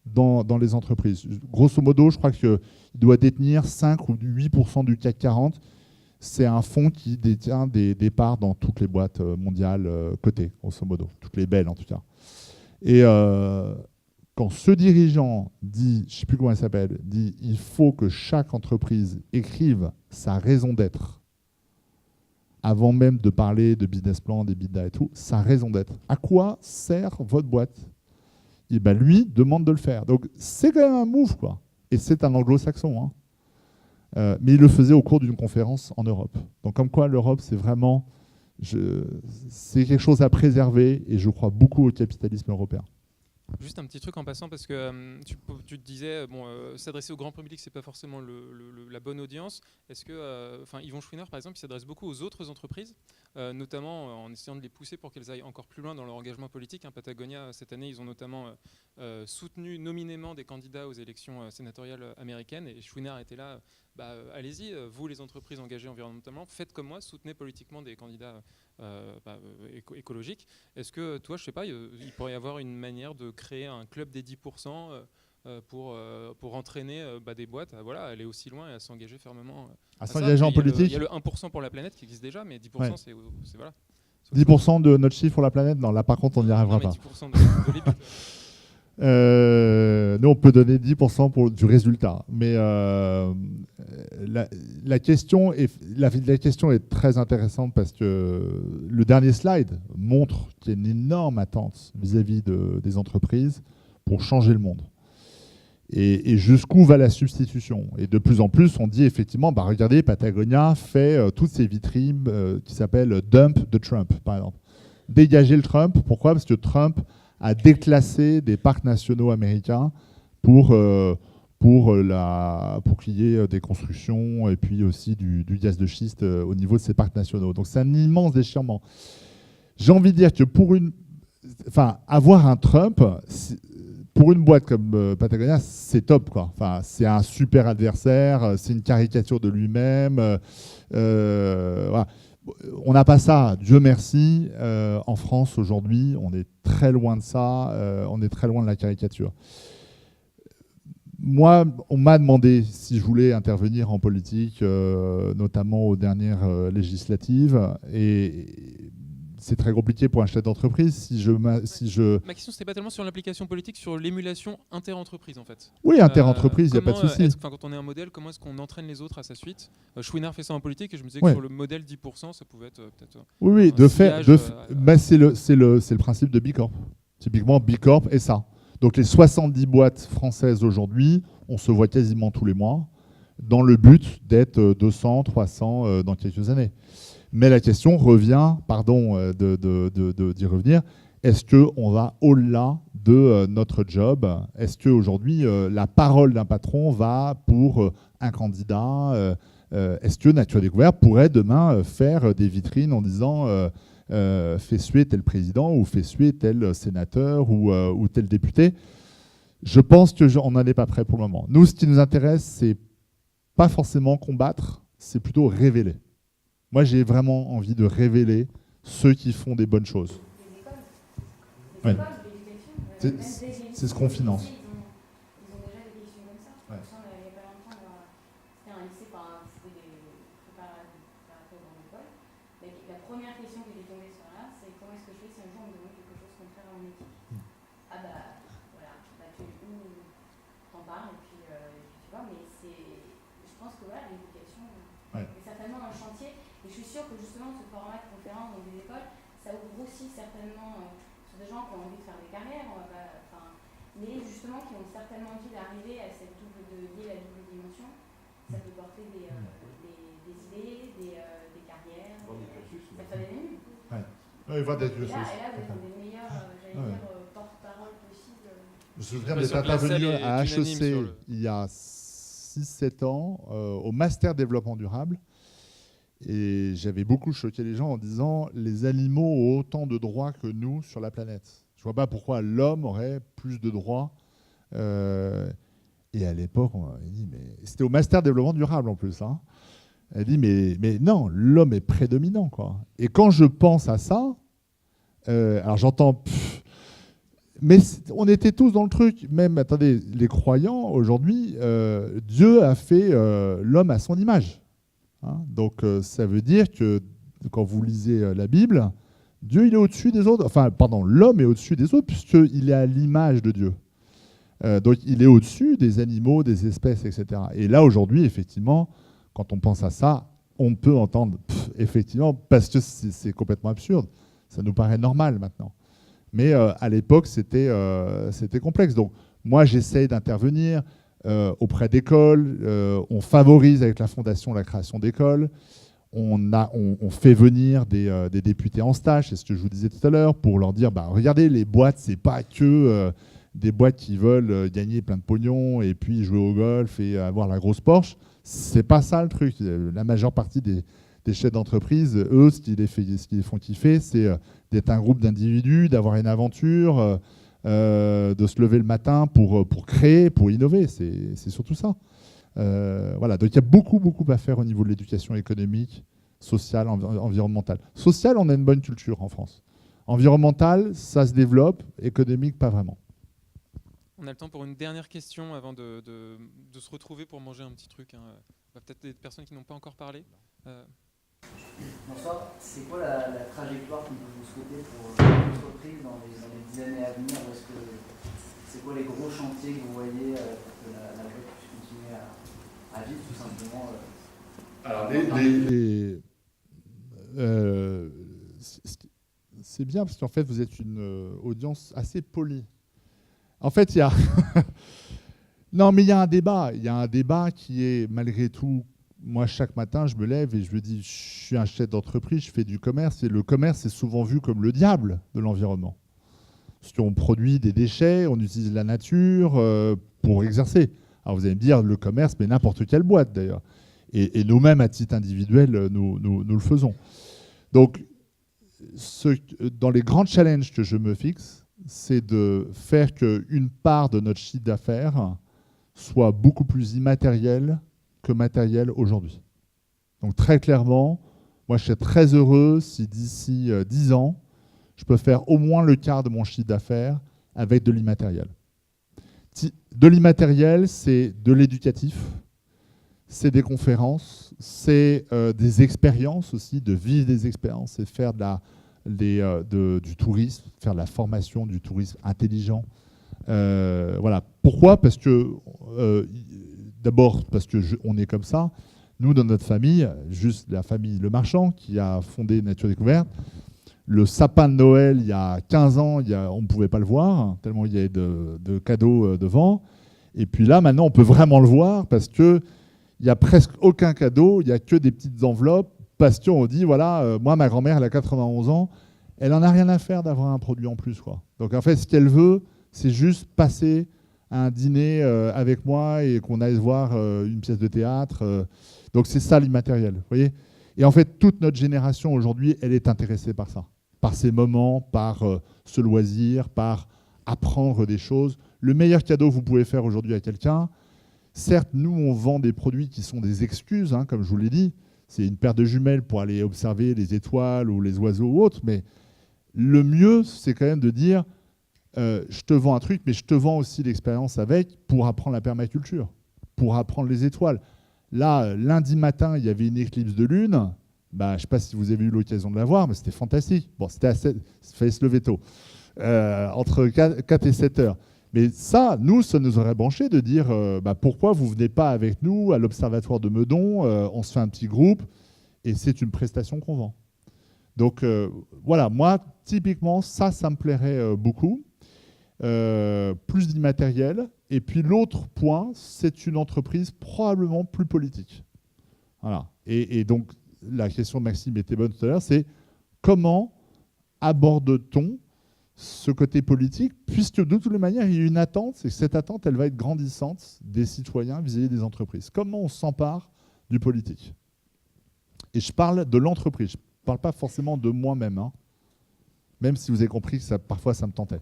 dans les entreprises. Grosso modo, je crois qu'il doit détenir 5 ou 8% du CAC 40. C'est un fonds qui détient des parts dans toutes les boîtes mondiales cotées, grosso modo, toutes les belles en tout cas. Et quand ce dirigeant dit, je ne sais plus comment il s'appelle, dit il faut que chaque entreprise écrive sa raison d'être avant même de parler de business plan, d'EBITDA et tout, sa raison d'être. À quoi sert votre boîte? Et ben lui demande de le faire. Donc c'est quand même un move, quoi. Et c'est un anglo-saxon. Hein. Mais il le faisait au cours d'une conférence en Europe. Donc comme quoi l'Europe, c'est vraiment... c'est quelque chose à préserver et je crois beaucoup au capitalisme européen. Juste un petit truc en passant, parce que tu te disais, s'adresser au grand public, c'est pas forcément la bonne audience. Est-ce que, Yvon Chouinard, par exemple, il s'adresse beaucoup aux autres entreprises, notamment en essayant de les pousser pour qu'elles aillent encore plus loin dans leur engagement politique. Patagonia, cette année, ils ont notamment soutenu nominément des candidats aux élections sénatoriales américaines, et Chouinard était là. Allez-y, vous les entreprises engagées environnementalement, faites comme moi, soutenez politiquement des candidats écologiques. Est-ce que toi, je sais pas, il pourrait y avoir une manière de créer un club des 10% pour entraîner des boîtes à aller aussi loin et à s'engager fermement à s'engager en politique? Il y a le 1% pour la planète qui existe déjà, mais 10% ouais. c'est voilà. 10% de notre chiffre pour la planète? Non, là par contre on n'y arrivera pas. 10% de l'EBIT. Nous, on peut donner 10% du résultat. Mais la question est très intéressante parce que le dernier slide montre qu'il y a une énorme attente vis-à-vis des entreprises pour changer le monde. Et jusqu'où va la substitution? Et de plus en plus, on dit effectivement, regardez, Patagonia fait toutes ces vitrines qui s'appellent « Dump the Trump », par exemple. Dégager le Trump, pourquoi? Parce que Trump a déclassé des parcs nationaux américains pour qu'il y ait des constructions et puis aussi du gaz de schiste au niveau de ces parcs nationaux. Donc c'est un immense déchirement. J'ai envie de dire que avoir un Trump, pour une boîte comme Patagonia, c'est top, quoi. C'est un super adversaire, c'est une caricature de lui-même. Voilà. On n'a pas ça, Dieu merci. En France, aujourd'hui, on est très loin de ça. On est très loin de la caricature. Moi, on m'a demandé si je voulais intervenir en politique, notamment aux dernières législatives. Et c'est très compliqué pour un chef d'entreprise. Ma question, c'était pas tellement sur l'application politique, sur l'émulation inter-entreprise, en fait. Oui, inter-entreprise, il n'y a pas de souci. Quand on est un modèle, comment est-ce qu'on entraîne les autres à sa suite? Chouinard fait ça en politique et je me disais que sur le modèle 10%, ça pouvait être peut-être... Oui, c'est le principe de B Corp. Typiquement, B Corp est ça. Donc les 70 boîtes françaises aujourd'hui, on se voit quasiment tous les mois, dans le but d'être 200, 300 dans quelques années. Mais la question revient, d'y revenir, est-ce qu'on va au-delà de notre job? Est-ce qu'aujourd'hui, la parole d'un patron va pour un candidat? Est-ce que Nature Découverte pourrait demain faire des vitrines en disant fait suer tel président ou fait suer tel sénateur ou tel député? Je pense qu'on n'en est pas prêt pour le moment. Nous, ce qui nous intéresse, c'est pas forcément combattre, c'est plutôt révéler. Moi, j'ai vraiment envie de révéler ceux qui font des bonnes choses. Les écoles, c'est ce qu'on finance. Ils ont déjà des questions comme ça. Ouais. Il n'y a pas longtemps, c'était un lycée, c'était des préparateurs dans l'école. La première question qui était tombée sur là, c'est comment est-ce que je fais si un jour on me demande quelque chose contraire à mon éthique? Tu t'en parles et puis tu vois, mais je pense que l'éducation est certainement un chantier. Et je suis sûre que justement ce format de conférence dans des écoles, ça ouvre aussi certainement sur des gens qui ont envie de faire des carrières, mais justement qui ont certainement envie d'arriver à cette lier la double dimension. Ça peut porter des idées, des carrières, ça fait des menus. Oui, voir des cursus. Et là, vous êtes des meilleurs j'allais dire, porte-parole possible. Je me souviens Pas d'être sûr que la salle intervenu est à unanime HEC sur le- il y a 6-7 ans au Master Développement Durable. Et j'avais beaucoup choqué les gens en disant les animaux ont autant de droits que nous sur la planète. Je ne vois pas pourquoi l'homme aurait plus de droits. Et à l'époque, on a dit, mais c'était au Master Développement Durable en plus. Hein. Elle dit, mais non, l'homme est prédominant, quoi. Et quand je pense à ça, alors j'entends, mais on était tous dans le truc. Même, attendez, les croyants aujourd'hui, Dieu a fait l'homme à son image. Hein. Donc ça veut dire que quand vous lisez la Bible, Dieu il est au-dessus des autres. Enfin, pardon, l'homme est au-dessus des autres puisqu'il est à l'image de Dieu. Donc il est au-dessus des animaux, des espèces, etc. Et là aujourd'hui, effectivement, quand on pense à ça, on peut entendre effectivement, parce que c'est complètement absurde. Ça nous paraît normal maintenant. Mais à l'époque, c'était complexe. Donc moi, j'essaye d'intervenir auprès d'écoles. On favorise avec la Fondation la création d'écoles. On fait venir des députés en stage, c'est ce que je vous disais tout à l'heure, pour leur dire, regardez, les boîtes, c'est pas que des boîtes qui veulent gagner plein de pognon et puis jouer au golf et avoir la grosse Porsche. C'est pas ça le truc. La majeure partie des chefs d'entreprise, eux, ce qui les font kiffer, c'est d'être un groupe d'individus, d'avoir une aventure, de se lever le matin pour créer, pour innover. C'est surtout ça. Voilà. Donc il y a beaucoup à faire au niveau de l'éducation économique, sociale, environnementale. Sociale, on a une bonne culture en France. Environnementale, ça se développe. Économique, pas vraiment. On a le temps pour une dernière question avant de se retrouver pour manger un petit truc. Hein. Peut-être des personnes qui n'ont pas encore parlé. Bonsoir, c'est quoi la trajectoire que vous souhaitez pour l'entreprise dans les 10 années à venir? C'est quoi les gros chantiers que vous voyez pour que la boîte puisse continuer à vivre tout simplement Alors, c'est bien parce qu'en fait, vous êtes une audience assez polie. En fait, il y a... non, mais il y a un débat. Il y a un débat qui est, malgré tout, moi, chaque matin, je me lève et je me dis, je suis un chef d'entreprise, je fais du commerce. Et le commerce est souvent vu comme le diable de l'environnement. Parce qu'on produit des déchets, on utilise la nature pour exercer. Alors, vous allez me dire, le commerce, mais n'importe quelle boîte, d'ailleurs. Et nous-mêmes, à titre individuel, nous le faisons. Donc, dans les grands challenges que je me fixe, c'est de faire qu'une part de notre chiffre d'affaires soit beaucoup plus immatérielle que matérielle aujourd'hui. Donc très clairement, moi je serais très heureux si d'ici 10 ans, je peux faire au moins le quart de mon chiffre d'affaires avec de l'immatériel. De l'immatériel, c'est de l'éducatif, c'est des conférences, c'est des expériences aussi, de vivre des expériences, c'est faire du tourisme, faire de la formation, du tourisme intelligent. Voilà. Pourquoi ? Parce que, d'abord, parce qu'on est comme ça. Nous, dans notre famille, juste la famille Le Marchand, qui a fondé Nature Découverte, le sapin de Noël, il y a 15 ans, on ne pouvait pas le voir, tellement il y avait de cadeaux devant. Et puis là, maintenant, on peut vraiment le voir parce qu'il n'y a presque aucun cadeau, il n'y a que des petites enveloppes. Parce qu'on dit, voilà, moi, ma grand-mère, elle a 91 ans, elle n'en a rien à faire d'avoir un produit en plus, quoi. Donc, en fait, ce qu'elle veut, c'est juste passer à un dîner avec moi et qu'on aille voir une pièce de théâtre. Donc, c'est ça l'immatériel, vous voyez ? Et en fait, toute notre génération, aujourd'hui, elle est intéressée par ça, par ces moments, par ce loisir, par apprendre des choses. Le meilleur cadeau que vous pouvez faire aujourd'hui à quelqu'un, certes, nous, on vend des produits qui sont des excuses, hein, comme je vous l'ai dit. C'est une paire de jumelles pour aller observer les étoiles ou les oiseaux ou autres. Mais le mieux, c'est quand même de dire, je te vends un truc, mais je te vends aussi l'expérience avec pour apprendre la permaculture, pour apprendre les étoiles. Là, lundi matin, il y avait une éclipse de lune. Je ne sais pas si vous avez eu l'occasion de la voir, mais c'était fantastique. Bon, il fallait se lever tôt, entre 4 et 7 heures. Mais ça nous aurait branché de dire pourquoi vous ne venez pas avec nous à l'Observatoire de Meudon, on se fait un petit groupe, et c'est une prestation qu'on vend. Donc voilà, moi, typiquement, ça me plairait beaucoup. Plus d'immatériel. Et puis l'autre point, c'est une entreprise probablement plus politique. Voilà. Et donc, la question de Maxime était bonne tout à l'heure, c'est comment aborde-t-on ce côté politique, puisque de toutes les manières, il y a une attente, et cette attente, elle va être grandissante des citoyens vis-à-vis des entreprises. Comment on s'empare du politique? Et je parle de l'entreprise, je ne parle pas forcément de moi-même, hein, même si vous avez compris que ça, parfois ça me tentait.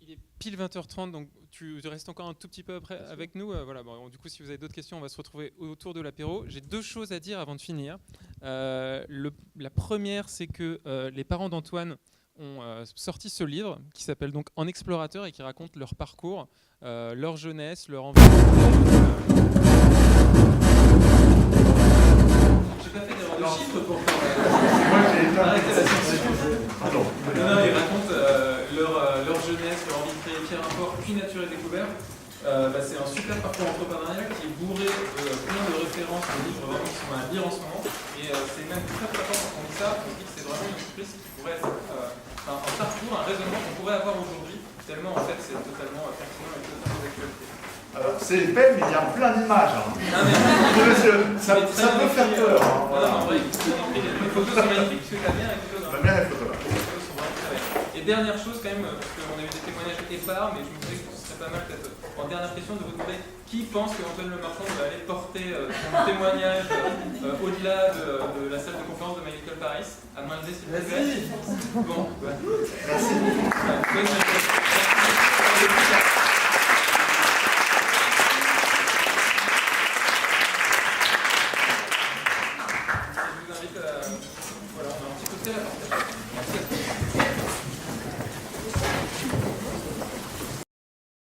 Il est pile 20h30, donc tu restes encore un tout petit peu après avec nous. Voilà, bon, du coup, si vous avez d'autres questions, on va se retrouver autour de l'apéro. J'ai 2 choses à dire avant de finir. La première, c'est que les parents d'Antoine ont sorti ce livre qui s'appelle donc En explorateur et qui raconte leur parcours, leur jeunesse, leur envie. J'ai pas fait d'erreur de chiffres pour faire. Arrêtez la science-fiction. Pardon. Non, ils racontent leur jeunesse, leur envie de créer Pierre Import, puis Nature et Découverte. C'est un super parcours entrepreneurial qui est bourré de plein de références de livres vraiment qui sont à lire en ce moment. Et c'est même très frappant quand on dit ça, on se dit que c'est vraiment une entreprise qui pourrait être un parcours, un raisonnement qu'on pourrait avoir aujourd'hui, tellement en fait c'est totalement pertinent et totalement d'actualité. Alors, c'est épais, mais il y a plein d'images. Hein. Ah, mais, ça peut faire peur. Hein, voilà. Non, en vrai, les photos sont magnifiques, parce que la mère est plutôt dans La mère est photographe. les photos sont vraiment très belles. Et dernière chose quand même, parce qu'on a eu des témoignages épars, mais je me disais que ce serait pas mal peut-être en dernière question de vous demander qui pense que Antoine Lemarchand va aller porter son témoignage au-delà de la salle de conférence de My Little Paris. À main levée, s'il vous plaît. Bon, ouais. Merci. Bonne journée.